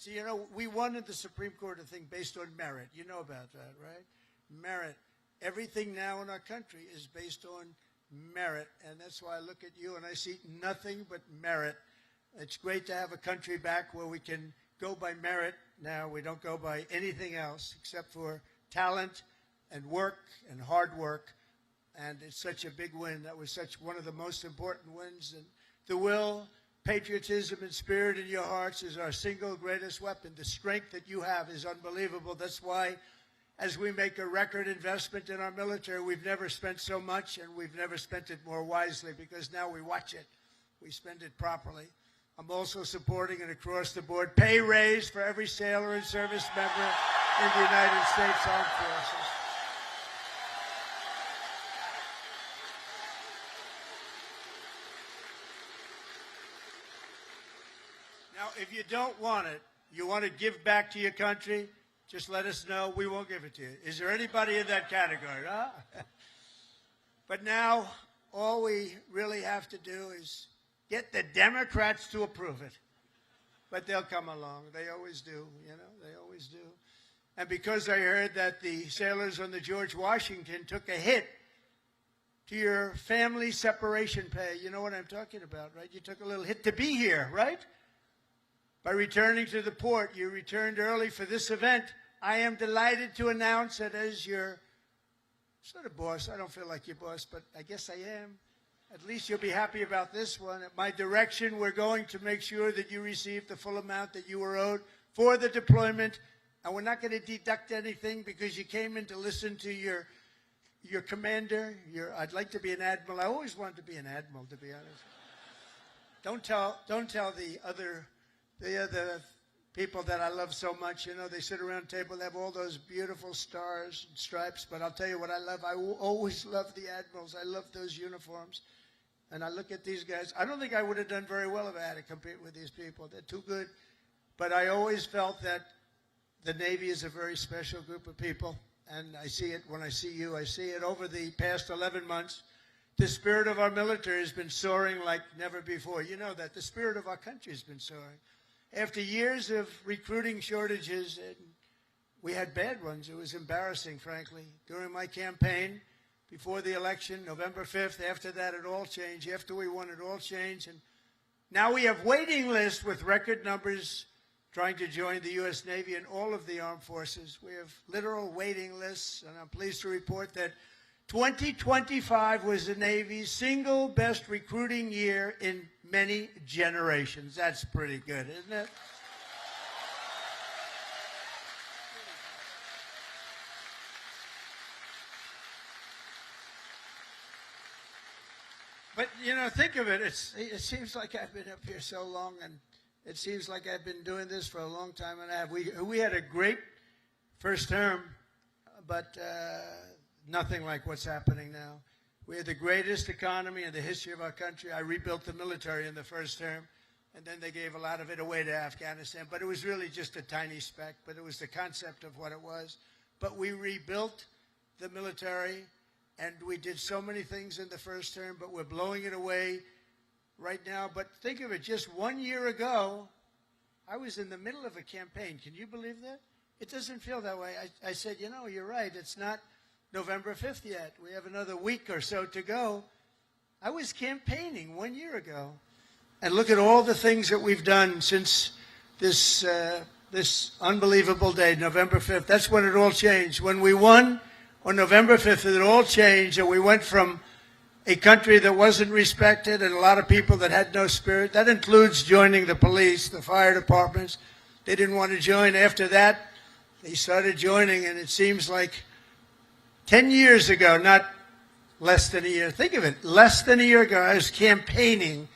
You know, we won in the Supreme Court a thing based on merit. You know about that, right? Merit. Everything now in our country is based on merit, and that's why I look at you and I see nothing but merit. It's great to have a country back where we can go by merit now. We don't go by anything else except for talent and work and hard work, and it's such a big win. That was one of the most important wins, and the will, patriotism and spirit in your hearts is our single greatest weapon. The strength that you have is unbelievable. That's why, as we make a record investment in our military, we've never spent so much, and we've never spent it more wisely, because now we watch it. We spend it properly. I'm also supporting an across-the-board pay raise for every sailor and service member in the United States Armed Forces. Now, if you don't want it, you want to give back to your country, just let us know. We won't give it to you. Is there anybody in that category? Huh? But now, all we really have to do is get the Democrats to approve it. But they'll come along. They always do, you know, they always do. And because I heard that the sailors on the George Washington took a hit to your family separation pay, you know what I'm talking about, right? You took a little hit to be here, right? By returning to the port, you returned early for this event. I am delighted to announce that as your sort of boss, I don't feel like your boss, but I guess I am. At least you'll be happy about this one. At my direction, we're going to make sure that you receive the full amount that you were owed for the deployment. And we're not going to deduct anything because you came in to listen to your commander. I'd like to be an admiral. I always wanted to be an admiral, to be honest. Don't tell the other people that I love so much. You know, they sit around the table, they have all those beautiful stars and stripes. But I'll tell you what I love. I will always love the admirals. I love those uniforms. And I look at these guys. I don't think I would have done very well if I had to compete with these people. They're too good. But I always felt that the Navy is a very special group of people. And I see it when I see you. I see it over the past 11 months. The spirit of our military has been soaring like never before. You know that. The spirit of our country has been soaring. After years of recruiting shortages, and we had bad ones. It was embarrassing, frankly. During my campaign, before the election, November 5th, after that, it all changed. After we won, it all changed. And now we have waiting lists with record numbers trying to join the U.S. Navy and all of the armed forces. We have literal waiting lists, and I'm pleased to report that 2025 was the Navy's single best recruiting year in many generations. That's pretty good, isn't it? But, you know, think of it. It seems like I've been up here so long, and it seems like I've been doing this for a long time and a half. We had a great first term, but nothing like what's happening now. We had the greatest economy in the history of our country. I rebuilt the military in the first term, and then they gave a lot of it away to Afghanistan. But it was really just a tiny speck, but it was the concept of what it was. But we rebuilt the military, and we did so many things in the first term, but we're blowing it away right now. But think of it, just 1 year ago, I was in the middle of a campaign. Can you believe that? It doesn't feel that way. I said, you know, you're right. It's not November 5th yet. We have another week or so to go. I was campaigning 1 year ago. And look at all the things that we've done since this unbelievable day, November 5th. That's when it all changed. When we won on November 5th, it all changed, and we went from a country that wasn't respected and a lot of people that had no spirit. That includes joining the police, the fire departments. They didn't want to join. After that, they started joining, and it seems like 10 years ago, not less than a year. Think of it, less than a year ago, I was campaigning.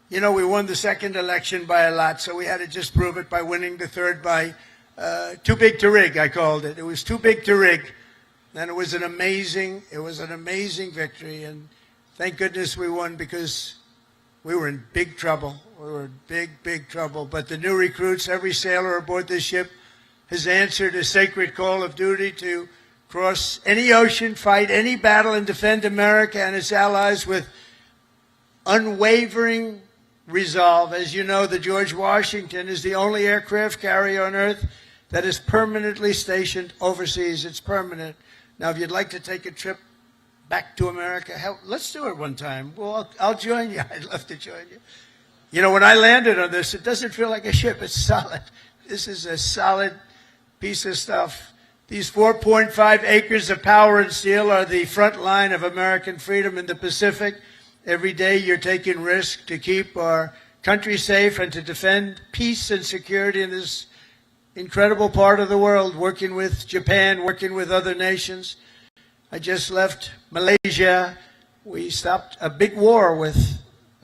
You know, we won the second election by a lot, so we had to just prove it by winning the third by too big to rig, I called it. It was too big to rig. And it was an amazing victory. And thank goodness we won, because we were in big trouble. We were in big trouble. But the new recruits, every sailor aboard this ship has answered a sacred call of duty to cross any ocean, fight any battle, and defend America and its allies with unwavering resolve. As you know, the George Washington is the only aircraft carrier on Earth that is permanently stationed overseas. It's permanent. Now, if you'd like to take a trip back to America, hell, let's do it one time. Well, I'll join you. I'd love to join you. You know, when I landed on this, it doesn't feel like a ship. It's solid. This is a solid piece of stuff. These 4.5 acres of power and steel are the front line of American freedom in the Pacific. Every day you're taking risks to keep our country safe and to defend peace and security in this incredible part of the world, working with Japan, working with other nations. I just left Malaysia. We stopped a big war with,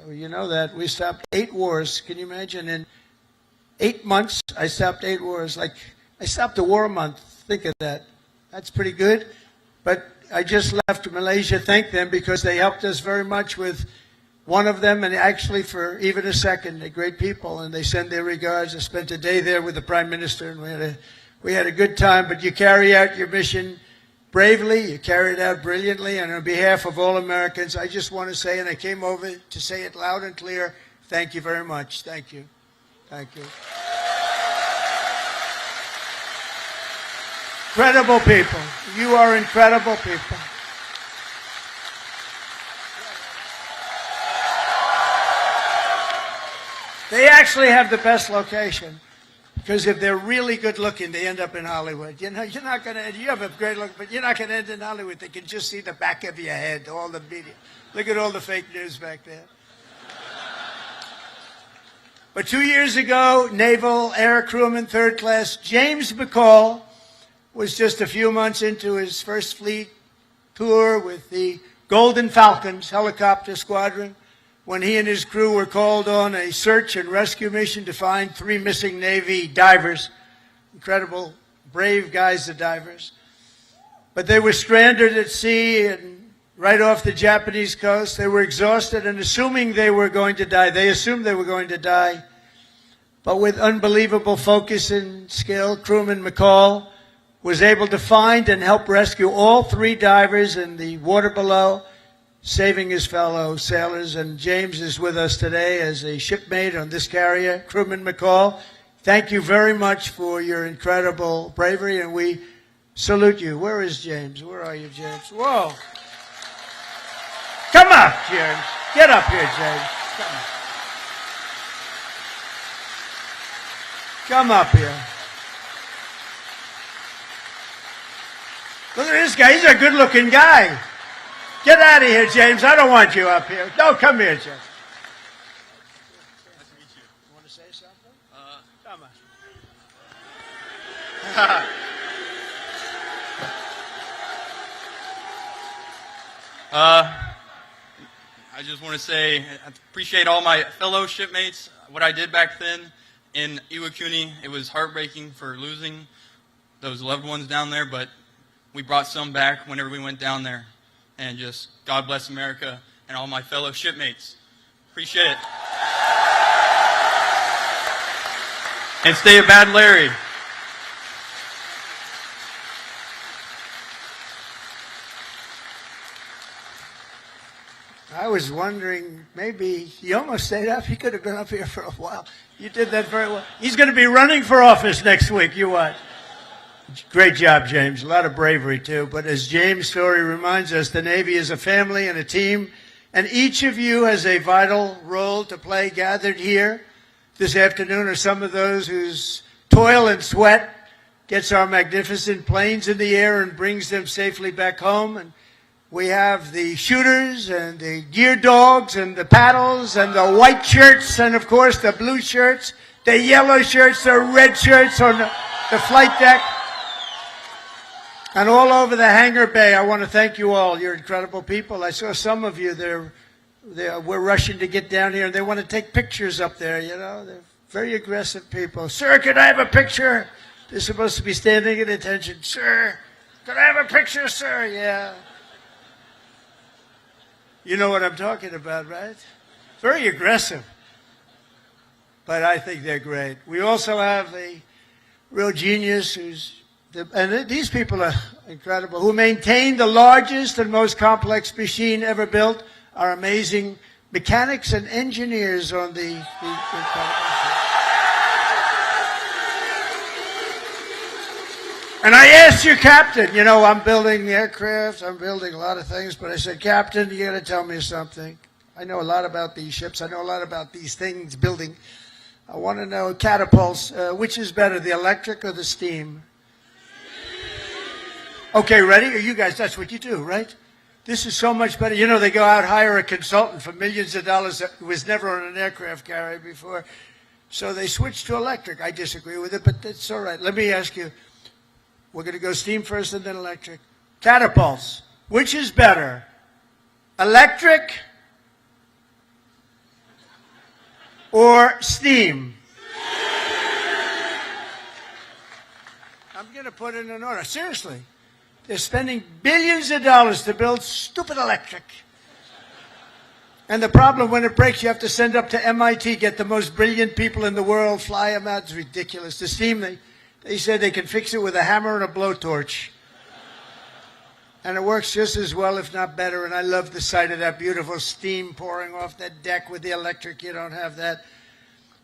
you know that, we stopped 8 wars. Can you imagine? In 8 months, I stopped 8 wars. Like, I stopped a war a month. Think of that. That's pretty good. But I just left Malaysia. Thank them because they helped us very much with one of them, and actually for even a second, they're great people, and they send their regards. I spent a day there with the Prime Minister, and we had a good time. But you carry out your mission bravely, you carry it out brilliantly, and on behalf of all Americans, I just want to say, and I came over to say it loud and clear, thank you very much. Thank you. Thank you. Incredible people. You are incredible people. They actually have the best location. Because if they're really good looking, they end up in Hollywood. You know, you're not going to, you have a great look, but you're not going to end in Hollywood. They can just see the back of your head, all the media. Look at all the fake news back there. But 2 years ago, Naval Air Crewman 3rd Class James McCall was just a few months into his first fleet tour with the Golden Falcons helicopter squadron when he and his crew were called on a search and rescue mission to find 3 missing Navy divers. Incredible, brave guys, the divers. But they were stranded at sea and right off the Japanese coast. They were exhausted and assuming they were going to die. They assumed they were going to die. But with unbelievable focus and skill, crewman McCall was able to find and help rescue all 3 divers in the water below, saving his fellow sailors. And James is with us today as a shipmate on this carrier. Crewman McCall, thank you very much for your incredible bravery, and we salute you. Where is James? Where are you, James? Whoa. Come up, James. Get up here, James. Come up here. Look at this guy. He's a good-looking guy. Get out of here, James. I don't want you up here. No, come here, James. Nice to meet you. You want to say something? Come on. I just want to say I appreciate all my fellow shipmates. What I did back then in Iwakuni, it was heartbreaking for losing those loved ones down there, but we brought some back whenever we went down there. And just God bless America and all my fellow shipmates. Appreciate it. And stay a bad Larry. I was wondering, maybe he almost stayed up. He could have been up here for a while. You did that very well. He's going to be running for office next week. You what? Great job, James. A lot of bravery, too. But as James' story reminds us, the Navy is a family and a team, and each of you has a vital role to play. Gathered here this afternoon are some of those whose toil and sweat gets our magnificent planes in the air and brings them safely back home. And we have the shooters and the gear dogs and the paddles and the white shirts and, of course, the blue shirts, the yellow shirts, the red shirts on the flight deck. And all over the hangar bay, I want to thank you all. You're incredible people. I saw some of you, we're rushing to get down here, and they want to take pictures up there, you know. They're very aggressive people. Sir, can I have a picture? They're supposed to be standing at attention. Sir, can I have a picture, sir? Yeah. You know what I'm talking about, right? Very aggressive. But I think they're great. We also have a real genius and these people are incredible, who maintain the largest and most complex machine ever built, are amazing mechanics and engineers on the And I asked your captain, you know, I'm building aircraft, I'm building a lot of things, but I said, Captain, you got to tell me something. I know a lot about these ships. I know a lot about these things building. I want to know, catapults, which is better, the electric or the steam? Okay, ready? You guys, that's what you do, right? This is so much better. You know, they go out, hire a consultant for millions of dollars that was never on an aircraft carrier before. So they switched to electric. I disagree with it, but it's all right. Let me ask you, we're going to go steam first and then electric. Catapults, which is better? Electric or steam? I'm going to put it in order. Seriously. They're spending billions of dollars to build stupid electric. And the problem, when it breaks, you have to send up to MIT, get the most brilliant people in the world, fly them out. It's ridiculous. The steam, they said they can fix it with a hammer and a blowtorch. And it works just as well, if not better. And I love the sight of that beautiful steam pouring off that deck with the electric. You don't have that.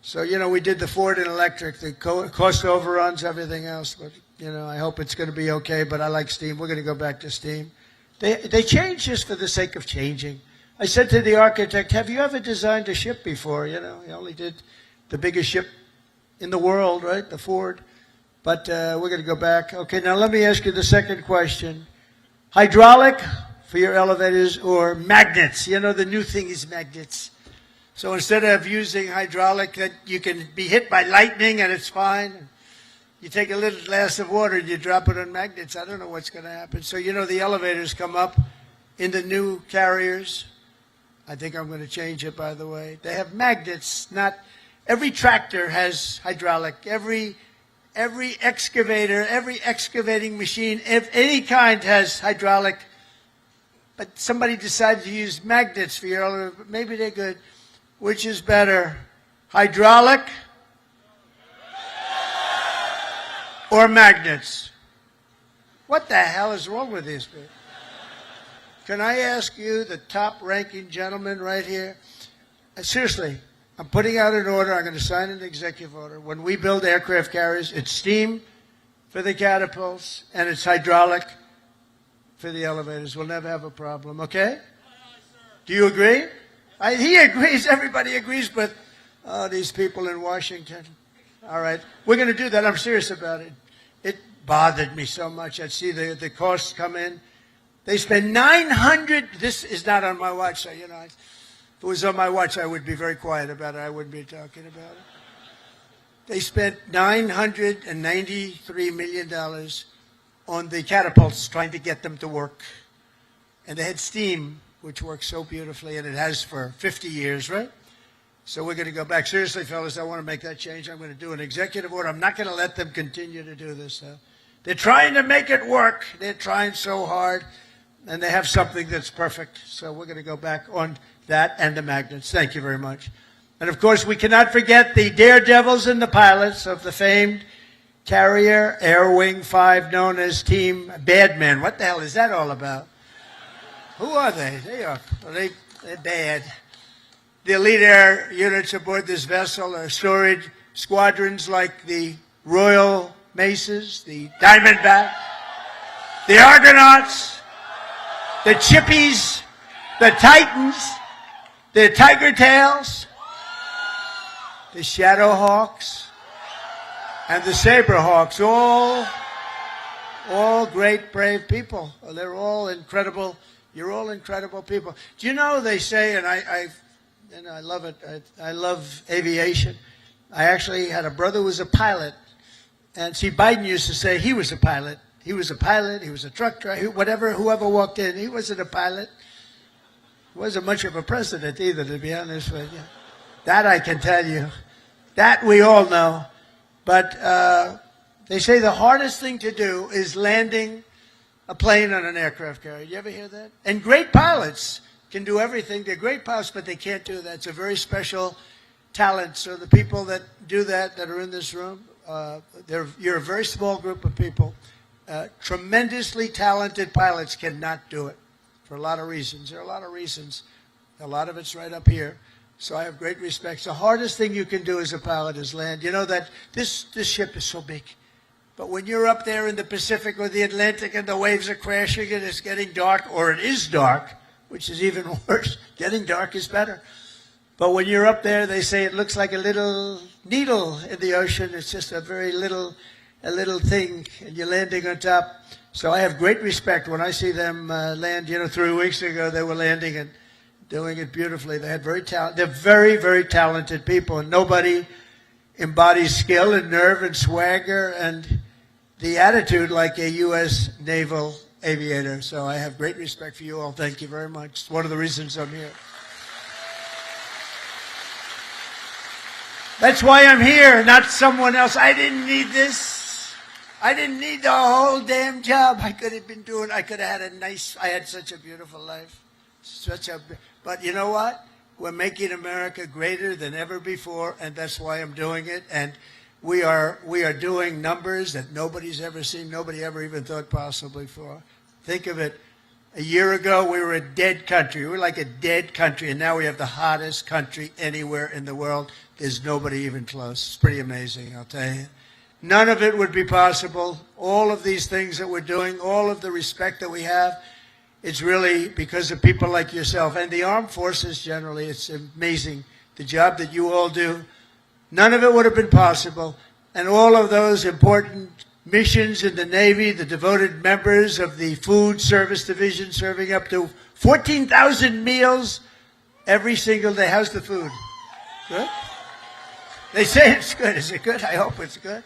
So, you know, we did the Ford in electric, the cost overruns, everything else. But, you know, I hope it's going to be okay, but I like steam. We're going to go back to steam. They change just for the sake of changing. I said to the architect, have you ever designed a ship before? You know, he only did the biggest ship in the world, right, the Ford. But we're going to go back. Okay, now let me ask you the second question. Hydraulic for your elevators or magnets? You know, the new thing is magnets. So instead of using hydraulic, that you can be hit by lightning and it's fine. You take a little glass of water and you drop it on magnets. I don't know what's going to happen. So, you know, the elevators come up in the new carriers. I think I'm going to change it, by the way. They have magnets. Not every tractor has hydraulic. Every excavator, every excavating machine, of any kind has hydraulic. But somebody decided to use magnets for your elevator. Maybe they're good. Which is better, hydraulic or magnets? What the hell is wrong with these people? Can I ask you, the top-ranking gentleman right here? Seriously, I'm putting out an order. I'm going to sign an executive order. When we build aircraft carriers, it's steam for the catapults, and it's hydraulic for the elevators. We'll never have a problem, okay? Do you agree? He agrees. Everybody agrees, but these people in Washington. All right. We're going to do that. I'm serious about it. It bothered me so much. I'd see the costs come in. They spend $900. This is not on my watch, so, you know, if it was on my watch, I would be very quiet about it. I wouldn't be talking about it. They spent $993 million on the catapults, trying to get them to work. And they had steam, which works so beautifully, and it has for 50 years, right? So we're going to go back. Seriously, fellas, I want to make that change. I'm going to do an executive order. I'm not going to let them continue to do this. They're trying to make it work. They're trying so hard, and they have something that's perfect. So we're going to go back on that and the magnets. Thank you very much. And, of course, we cannot forget the daredevils and the pilots of the famed carrier Air Wing 5, known as Team Badmen. What the hell is that all about? Who are they? They're bad. The elite air units aboard this vessel are storied squadrons like the Royal Maces, the Diamondback, the Argonauts, the Chippies, the Titans, the Tiger Tails, the Shadowhawks, and the Saberhawks. All great, brave people. They're all incredible. You're all incredible people. Do you know, they say, and I love it, I love aviation. I actually had a brother who was a pilot. And see, Biden used to say he was a pilot. He was a pilot, he was a truck driver, whoever walked in, he wasn't a pilot. He wasn't much of a president either, to be honest with you. That I can tell you. That we all know. But they say the hardest thing to do is landing a plane on an aircraft carrier. You ever hear that? And great pilots can do everything. They're great pilots, but they can't do that. It's a very special talent. So the people that do that are in this room, you're a very small group of people. Tremendously talented pilots cannot do it for a lot of reasons. There are a lot of reasons. A lot of it's right up here. So I have great respect. The hardest thing you can do as a pilot is land. You know that this ship is so big. But when you're up there in the Pacific or the Atlantic and the waves are crashing and it's getting dark, or it is dark, which is even worse, getting dark is better. But when you're up there, they say it looks like a little needle in the ocean. It's just a very little a little thing, and you're landing on top. So I have great respect when I see them land. 3 weeks ago they were landing and doing it beautifully. They had they're very, very talented people, and nobody embodies skill and nerve and swagger and the attitude like a U.S. naval aviator. So I have great respect for you all. Thank you very much. It's one of the reasons I'm here. That's why I'm here, not someone else. I didn't need this. I didn't need the whole damn job. I could have had I had such a beautiful life. But you know what? We're making America greater than ever before, and that's why I'm doing it. And we are doing numbers that nobody's ever seen, nobody ever even thought possible before. Think of it. A year ago, we were a dead country. We were like a dead country, and now we have the hottest country anywhere in the world. There's nobody even close. It's pretty amazing, I'll tell you. None of it would be possible. All of these things that we're doing, all of the respect that we have, it's really because of people like yourself and the armed forces generally. It's amazing the job that you all do. None of it would have been possible. And all of those important missions in the Navy, the devoted members of the Food Service Division serving up to 14,000 meals every single day. How's the food? Good? They say it's good. Is it good? I hope it's good.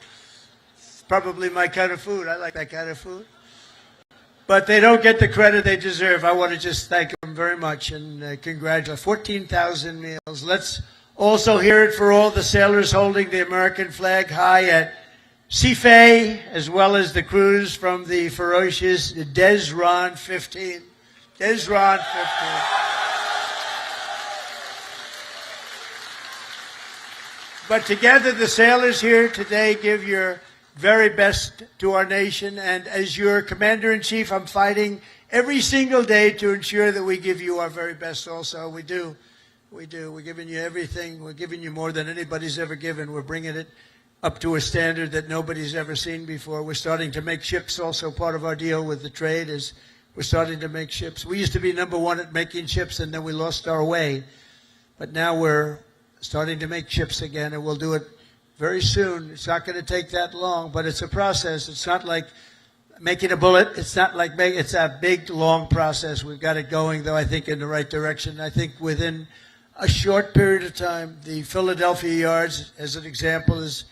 It's probably my kind of food. I like that kind of food. But they don't get the credit they deserve. I want to just thank them very much and congratulate 14,000 meals. Let's also hear it for all the sailors holding the American flag high at Seafay, as well as the crews from the ferocious Desron 15. Desron 15. But together, the sailors here today give your very best to our nation, and as your commander-in-chief, I'm fighting every single day to ensure that we give you our very best also. We do. We're giving you everything. We're giving you more than anybody's ever given. We're bringing it up to a standard that nobody's ever seen before. We're starting to make ships also. Part of our deal with the trade is we're starting to make ships. We used to be number one at making ships, and then we lost our way. But now we're starting to make ships again, and we'll do it very soon. It's not going to take that long, but it's a process. It's not like making a bullet. It's not like it's a big, long process. We've got it going, though, I think, in the right direction. I think within a short period of time, the Philadelphia yards, as an example, is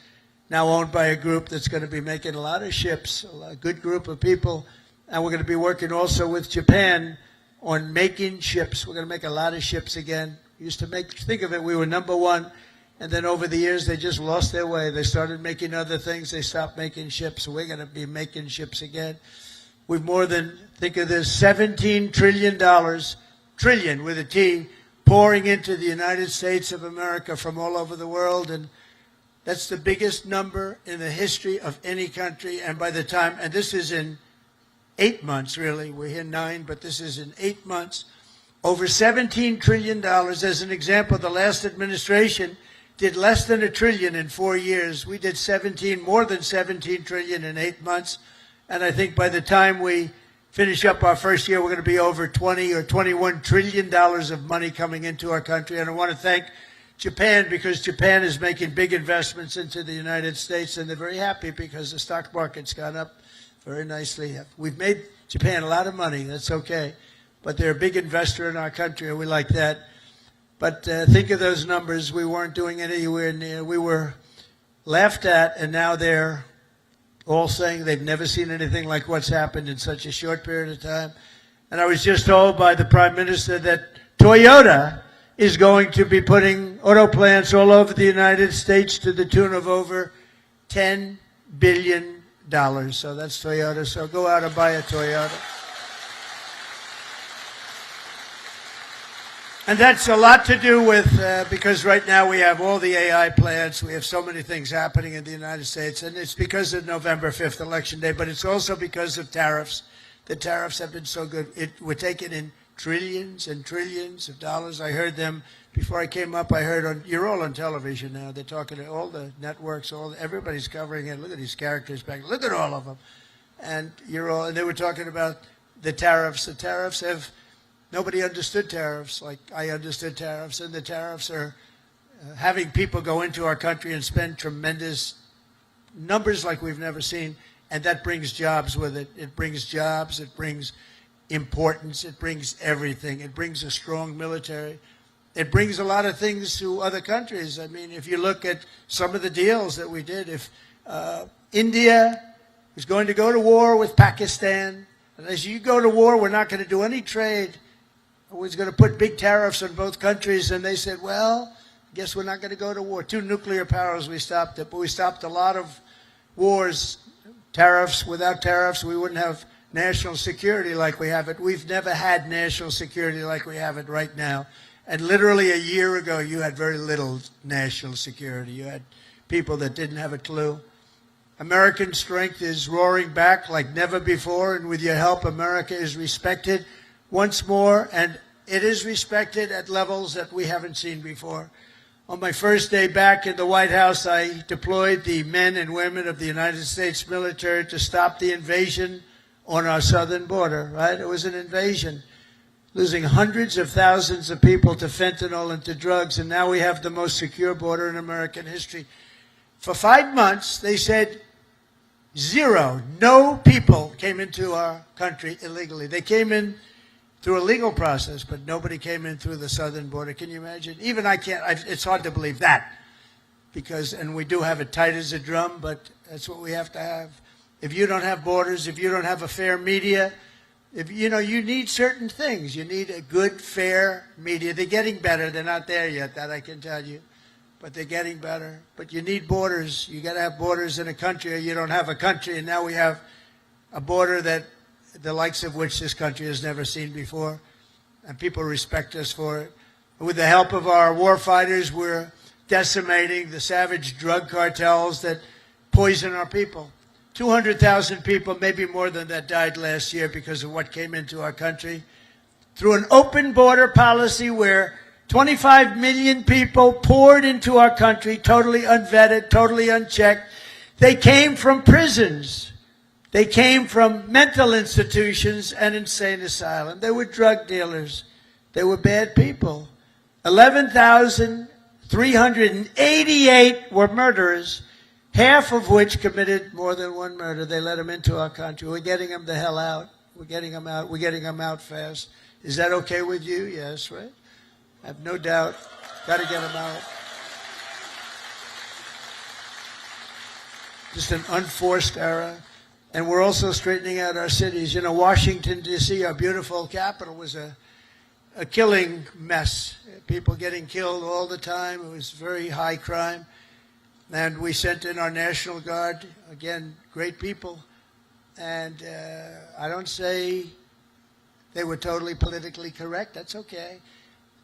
now owned by a group that's going to be making a lot of ships, a good group of people. And we're going to be working also with Japan on making ships. We're going to make a lot of ships again. We used to think of it, we were number one. And then over the years, they just lost their way. They started making other things. They stopped making ships. So we're going to be making ships again. We've more than, think of this, $17 trillion, trillion with a T, pouring into the United States of America from all over the world. And that's the biggest number in the history of any country. And by the time, and this is in 8 months, really. We're here 9, but this is in 8 months. Over $17 trillion. As an example, the last administration did less than $1 trillion in 4 years. We did more than 17 trillion in 8 months. And I think by the time we finish up our first year, we're going to be over 20 or $21 trillion of money coming into our country. And I want to thank Japan, because Japan is making big investments into the United States, and they're very happy because the stock market's gone up very nicely. We've made Japan a lot of money. That's okay. But they're a big investor in our country, and we like that. But think of those numbers. We weren't doing anywhere near. We were laughed at, and now they're all saying they've never seen anything like what's happened in such a short period of time. And I was just told by the Prime Minister that Toyota is going to be putting auto plants all over the United States to the tune of over $10 billion. So that's Toyota. So go out and buy a Toyota. And that's a lot to do with, because right now we have all the AI plants, we have so many things happening in the United States, and it's because of November 5th, Election Day, but it's also because of tariffs. The tariffs have been so good. We're taking in trillions and trillions of dollars. I heard them, before I came up, I heard you're all on television now, they're talking to all the networks, everybody's covering it. Look at these characters back, look at all of them. And they were talking about the tariffs. The tariffs have, nobody understood tariffs like I understood tariffs, and the tariffs are having people go into our country and spend tremendous numbers like we've never seen, and that brings jobs with it. It brings jobs, it brings importance, it brings everything. It brings a strong military. It brings a lot of things to other countries. I mean, if you look at some of the deals that we did, if India was going to go to war with Pakistan, and as you go to war, we're not going to do any trade. We was going to put big tariffs on both countries, and they said, well, I guess we're not going to go to war. 2 nuclear powers, we stopped it, but we stopped a lot of wars, tariffs. Without tariffs, we wouldn't have national security like we have it. We've never had national security like we have it right now. And literally a year ago, you had very little national security. You had people that didn't have a clue. American strength is roaring back like never before, and with your help, America is respected once more, and it is respected at levels that we haven't seen before. On my first day back in the White House, I deployed the men and women of the United States military to stop the invasion on our southern border, right? It was an invasion, losing hundreds of thousands of people to fentanyl and to drugs, and now we have the most secure border in American history. For 5 months, they said zero, no people came into our country illegally. They came in through a legal process, but nobody came in through the southern border. Can you imagine? Even I can't, it's hard to believe that, because, and we do have it tight as a drum, but that's what we have to have. If you don't have borders, if you don't have a fair media, if you need certain things. You need a good, fair media. They're getting better. They're not there yet, that I can tell you, but they're getting better. But you need borders. You got to have borders in a country, or you don't have a country. And now we have a border that the likes of which this country has never seen before, and people respect us for it. With the help of our war fighters, we're decimating the savage drug cartels that poison our people. 200,000 people, maybe more than that, died last year because of what came into our country. Through an open border policy where 25 million people poured into our country, totally unvetted, totally unchecked. They came from prisons. They came from mental institutions and insane asylums. They were drug dealers. They were bad people. 11,388 were murderers, half of which committed more than one murder. They let them into our country. We're getting them the hell out. We're getting them out. We're getting them out fast. Is that okay with you? Yes, right? I have no doubt. Got to get them out. Just an unforced era. And we're also straightening out our cities. You know, Washington, D.C., our beautiful capital, was a killing mess. People getting killed all the time. It was very high crime. And we sent in our National Guard, again, great people. And I don't say they were totally politically correct. That's okay.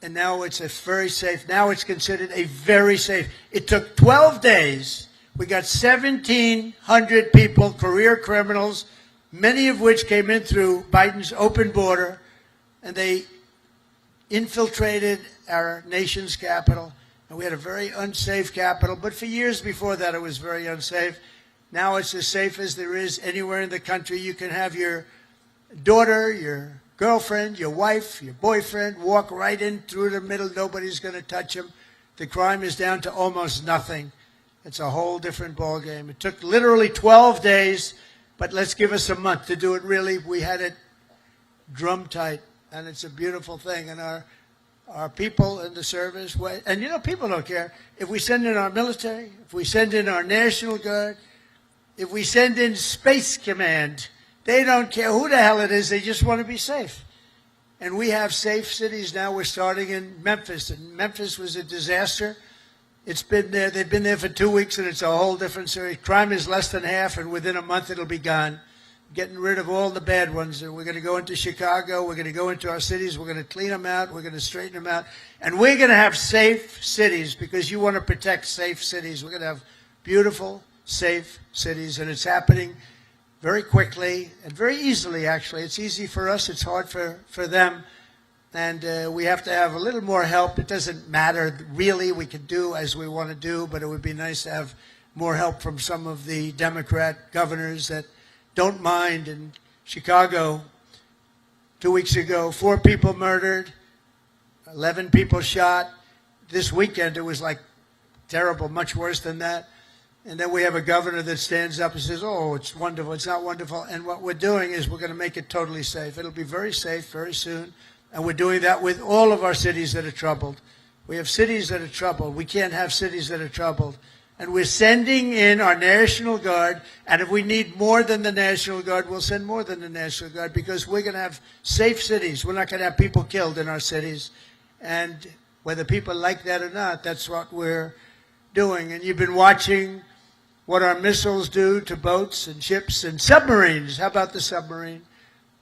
And now it's a very safe. Now it's considered a very safe. It took 12 days. We got 1,700 people, career criminals, many of which came in through Biden's open border, and they infiltrated our nation's capital. And we had a very unsafe capital, but for years before that it was very unsafe. Now it's as safe as there is anywhere in the country. You can have your daughter, your girlfriend, your wife, your boyfriend walk right in through the middle. Nobody's going to touch them. The crime is down to almost nothing. It's a whole different ballgame. It took literally 12 days, but let's give us a month to do it really. We had it drum tight, and it's a beautiful thing. And our people in the service, and you know, people don't care. If we send in our military, if we send in our National Guard, if we send in Space Command, they don't care who the hell it is. They just want to be safe. And we have safe cities now. We're starting in Memphis, and Memphis was a disaster. It's been there. They've been there for 2 weeks, and it's a whole different series. Crime is less than half, and within a month it'll be gone. Getting rid of all the bad ones. And we're going to go into Chicago. We're going to go into our cities. We're going to clean them out. We're going to straighten them out. And we're going to have safe cities, because you want to protect safe cities. We're going to have beautiful, safe cities, and it's happening very quickly and very easily, actually. It's easy for us. It's hard for them. And we have to have a little more help. It doesn't matter, really. We can do as we want to do, but it would be nice to have more help from some of the Democrat governors that don't mind. In Chicago, 2 weeks ago, 4 people murdered, 11 people shot. This weekend, it was like terrible, much worse than that. And then we have a governor that stands up and says, oh, it's wonderful, it's not wonderful. And what we're doing is we're going to make it totally safe. It'll be very safe very soon. And we're doing that with all of our cities that are troubled. We have cities that are troubled. We can't have cities that are troubled. And we're sending in our National Guard. And if we need more than the National Guard, we'll send more than the National Guard, because we're going to have safe cities. We're not going to have people killed in our cities. And whether people like that or not, that's what we're doing. And you've been watching what our missiles do to boats and ships and submarines. How about the submarine?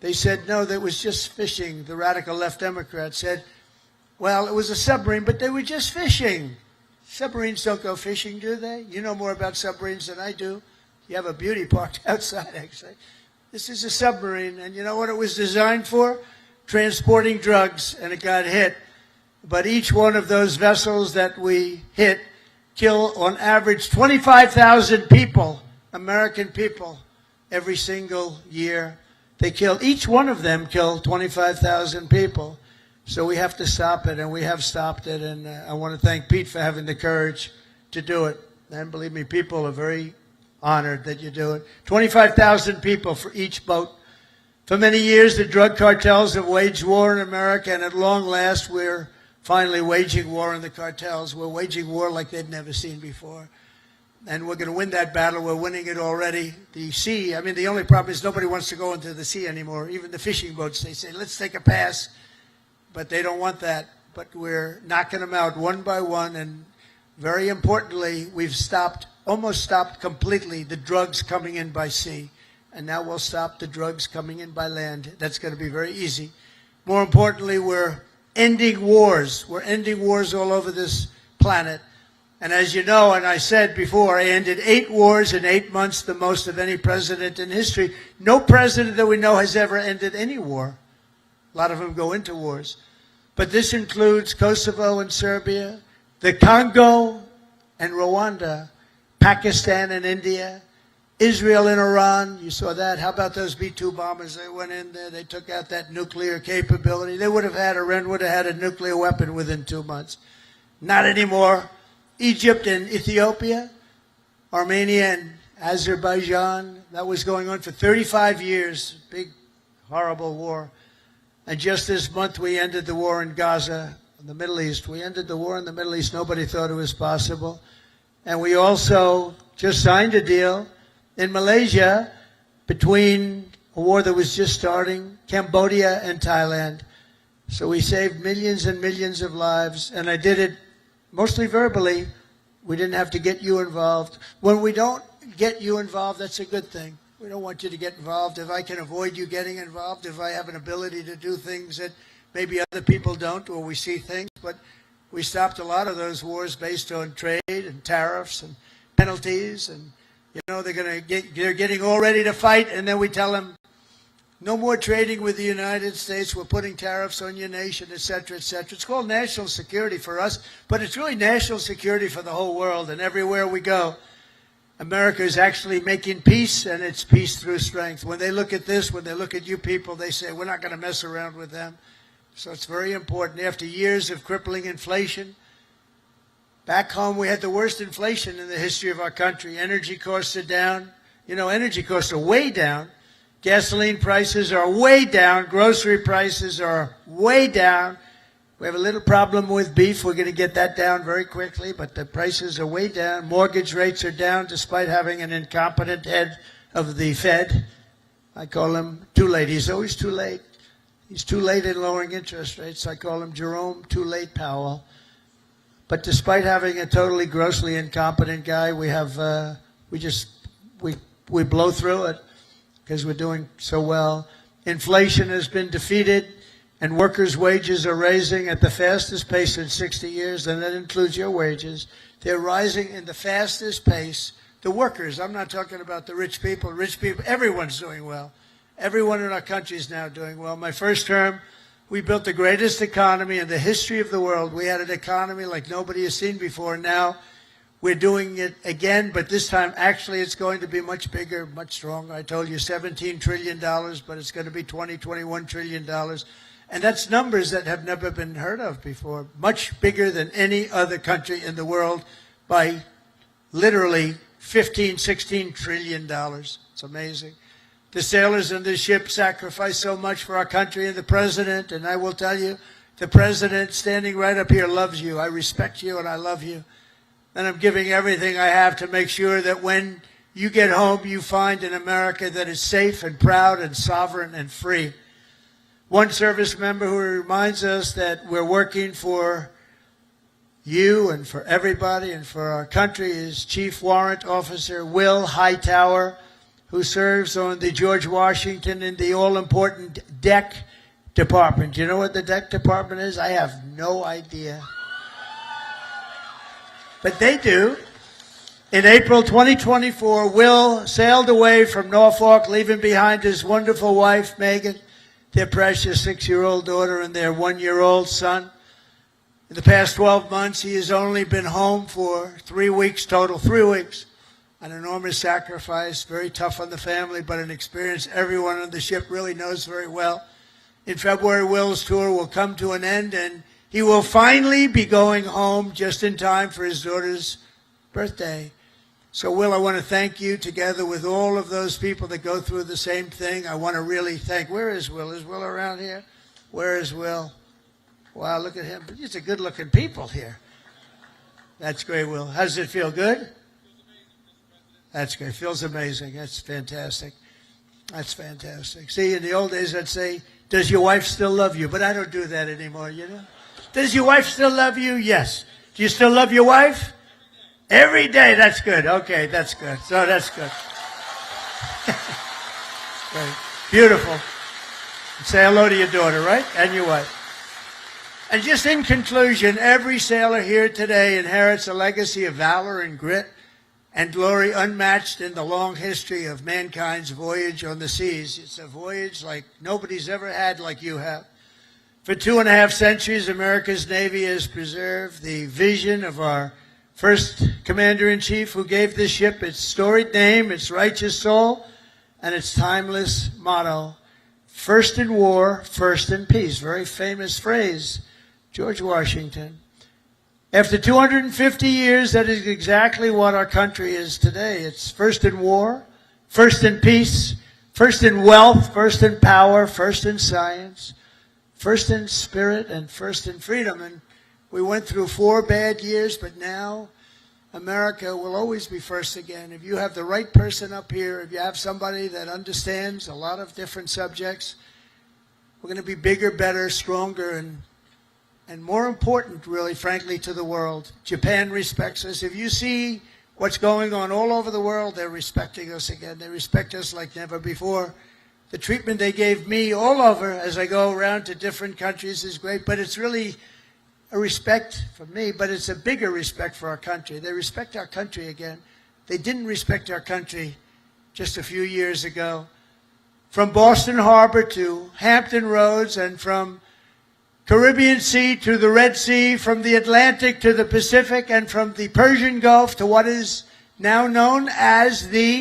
They said, no, that was just fishing. The radical left Democrats said, well, it was a submarine, but they were just fishing. Submarines don't go fishing, do they? You know more about submarines than I do. You have a beauty parked outside, actually. This is a submarine, and you know what it was designed for? Transporting drugs, and it got hit. But each one of those vessels that we hit kill, on average, 25,000 people, American people, every single year. They kill, each one of them kill 25,000 people. So we have to stop it, and we have stopped it. And I want to thank Pete for having the courage to do it. And believe me, people are very honored that you do it. 25,000 people for each boat. For many years, the drug cartels have waged war in America, and at long last, we're finally waging war on the cartels. We're waging war like they'd never seen before. And we're going to win that battle. We're winning it already. The sea, I mean, the only problem is nobody wants to go into the sea anymore. Even the fishing boats, they say, let's take a pass. But they don't want that. But we're knocking them out one by one. And very importantly, we've stopped, almost stopped completely, the drugs coming in by sea. And now we'll stop the drugs coming in by land. That's going to be very easy. More importantly, we're ending wars. We're ending wars all over this planet. And as you know, and I said before, I ended 8 wars in 8 months, the most of any president in history. No president that we know has ever ended any war. A lot of them go into wars. But this includes Kosovo and Serbia, the Congo and Rwanda, Pakistan and India, Israel and Iran. You saw that. How about those B-2 bombers? They went in there. They took out that nuclear capability. They would have had, Iran would have had a nuclear weapon within 2 months. Not anymore. Egypt and Ethiopia, Armenia and Azerbaijan. That was going on for 35 years. Big, horrible war. And just this month, we ended the war in Gaza, in the Middle East. We ended the war in the Middle East. Nobody thought it was possible. And we also just signed a deal in Malaysia between a war that was just starting, Cambodia and Thailand. So we saved millions and millions of lives, and I did it mostly verbally. We didn't have to get you involved. When we don't get you involved, that's a good thing. We don't want you to get involved. If I can avoid you getting involved, if I have an ability to do things that maybe other people don't, or we see things, but we stopped a lot of those wars based on trade and tariffs and penalties, and you know, they're getting all ready to fight, and then we tell them, no more trading with the United States. We're putting tariffs on your nation, et cetera, et cetera. It's called national security for us, but it's really national security for the whole world. And everywhere we go, America is actually making peace, and it's peace through strength. When they look at this, when they look at you people, they say, we're not going to mess around with them. So it's very important. After years of crippling inflation, back home, we had the worst inflation in the history of our country. Energy costs are down. You know, energy costs are way down. Gasoline prices are way down. Grocery prices are way down. We have a little problem with beef. We're going to get that down very quickly, but the prices are way down. Mortgage rates are down despite having an incompetent head of the Fed. I call him too late. He's always too late. He's too late in lowering interest rates. I call him Jerome Too Late Powell. But despite having a totally grossly incompetent guy, we have we blow through it because we're doing so well. Inflation has been defeated, and workers' wages are rising at the fastest pace in 60 years, and that includes your wages. They're rising in the fastest pace. The workers, I'm not talking about the rich people. Rich people, everyone's doing well. Everyone in our country is now doing well. My first term, we built the greatest economy in the history of the world. We had an economy like nobody has seen before. Now we're doing it again, but this time actually it's going to be much bigger, much stronger. I told you $17 trillion, but it's going to be $21 trillion. And that's numbers that have never been heard of before. Much bigger than any other country in the world by literally $15, $16 trillion. It's amazing. The sailors in this ship sacrifice so much for our country, and the president, and I will tell you, the president standing right up here loves you. I respect you and I love you. And I'm giving everything I have to make sure that when you get home, you find an America that is safe and proud and sovereign and free. One service member who reminds us that we're working for you and for everybody and for our country is Chief Warrant Officer Will Hightower, who serves on the George Washington in the all-important deck department. Do you know what the deck department is? I have no idea. But they do. In April 2024, Will sailed away from Norfolk, leaving behind his wonderful wife, Megan, their precious 6-year-old daughter, and their 1-year-old son. In the past 12 months, he has only been home for 3 weeks total, 3 weeks. An enormous sacrifice, very tough on the family, but an experience everyone on the ship really knows very well. In February, Will's tour will come to an end, and he will finally be going home just in time for his daughter's birthday. So, Will, I want to thank you together with all of those people that go through the same thing. I want to really thank, where is Will? Is Will around here? Where is Will? Wow, look at him. It's a good-looking people here. That's great, Will. How does it feel? Good? That's good. It feels amazing. That's fantastic. That's fantastic. See, in the old days, I'd say, does your wife still love you? But I don't do that anymore, you know? Does your wife still love you? Yes. Do you still love your wife? Every day. That's good. Okay, that's good. So that's good. Great. Beautiful. Say hello to your daughter, right? And your wife. And just in conclusion, every sailor here today inherits a legacy of valor and grit and glory unmatched in the long history of mankind's voyage on the seas. It's a voyage like nobody's ever had like you have. For 2.5 centuries, America's Navy has preserved the vision of our first Commander-in-Chief, who gave this ship its storied name, its righteous soul, and its timeless motto, first in war, first in peace. Very famous phrase, George Washington. After 250 years, that is exactly what our country is today. It's first in war, first in peace, first in wealth, first in power, first in science, first in spirit, and first in freedom. And we went through 4 bad years, but now America will always be first again. If you have the right person up here, if you have somebody that understands a lot of different subjects, we're going to be bigger, better, stronger, and more important, really, frankly, to the world. Japan respects us. If you see what's going on all over the world, they're respecting us again. They respect us like never before. The treatment they gave me all over as I go around to different countries is great, but it's really a respect for me, but it's a bigger respect for our country. They respect our country again. They didn't respect our country just a few years ago. From Boston Harbor to Hampton Roads, and from Caribbean Sea to the Red Sea, from the Atlantic to the Pacific, and from the Persian Gulf to what is now known as the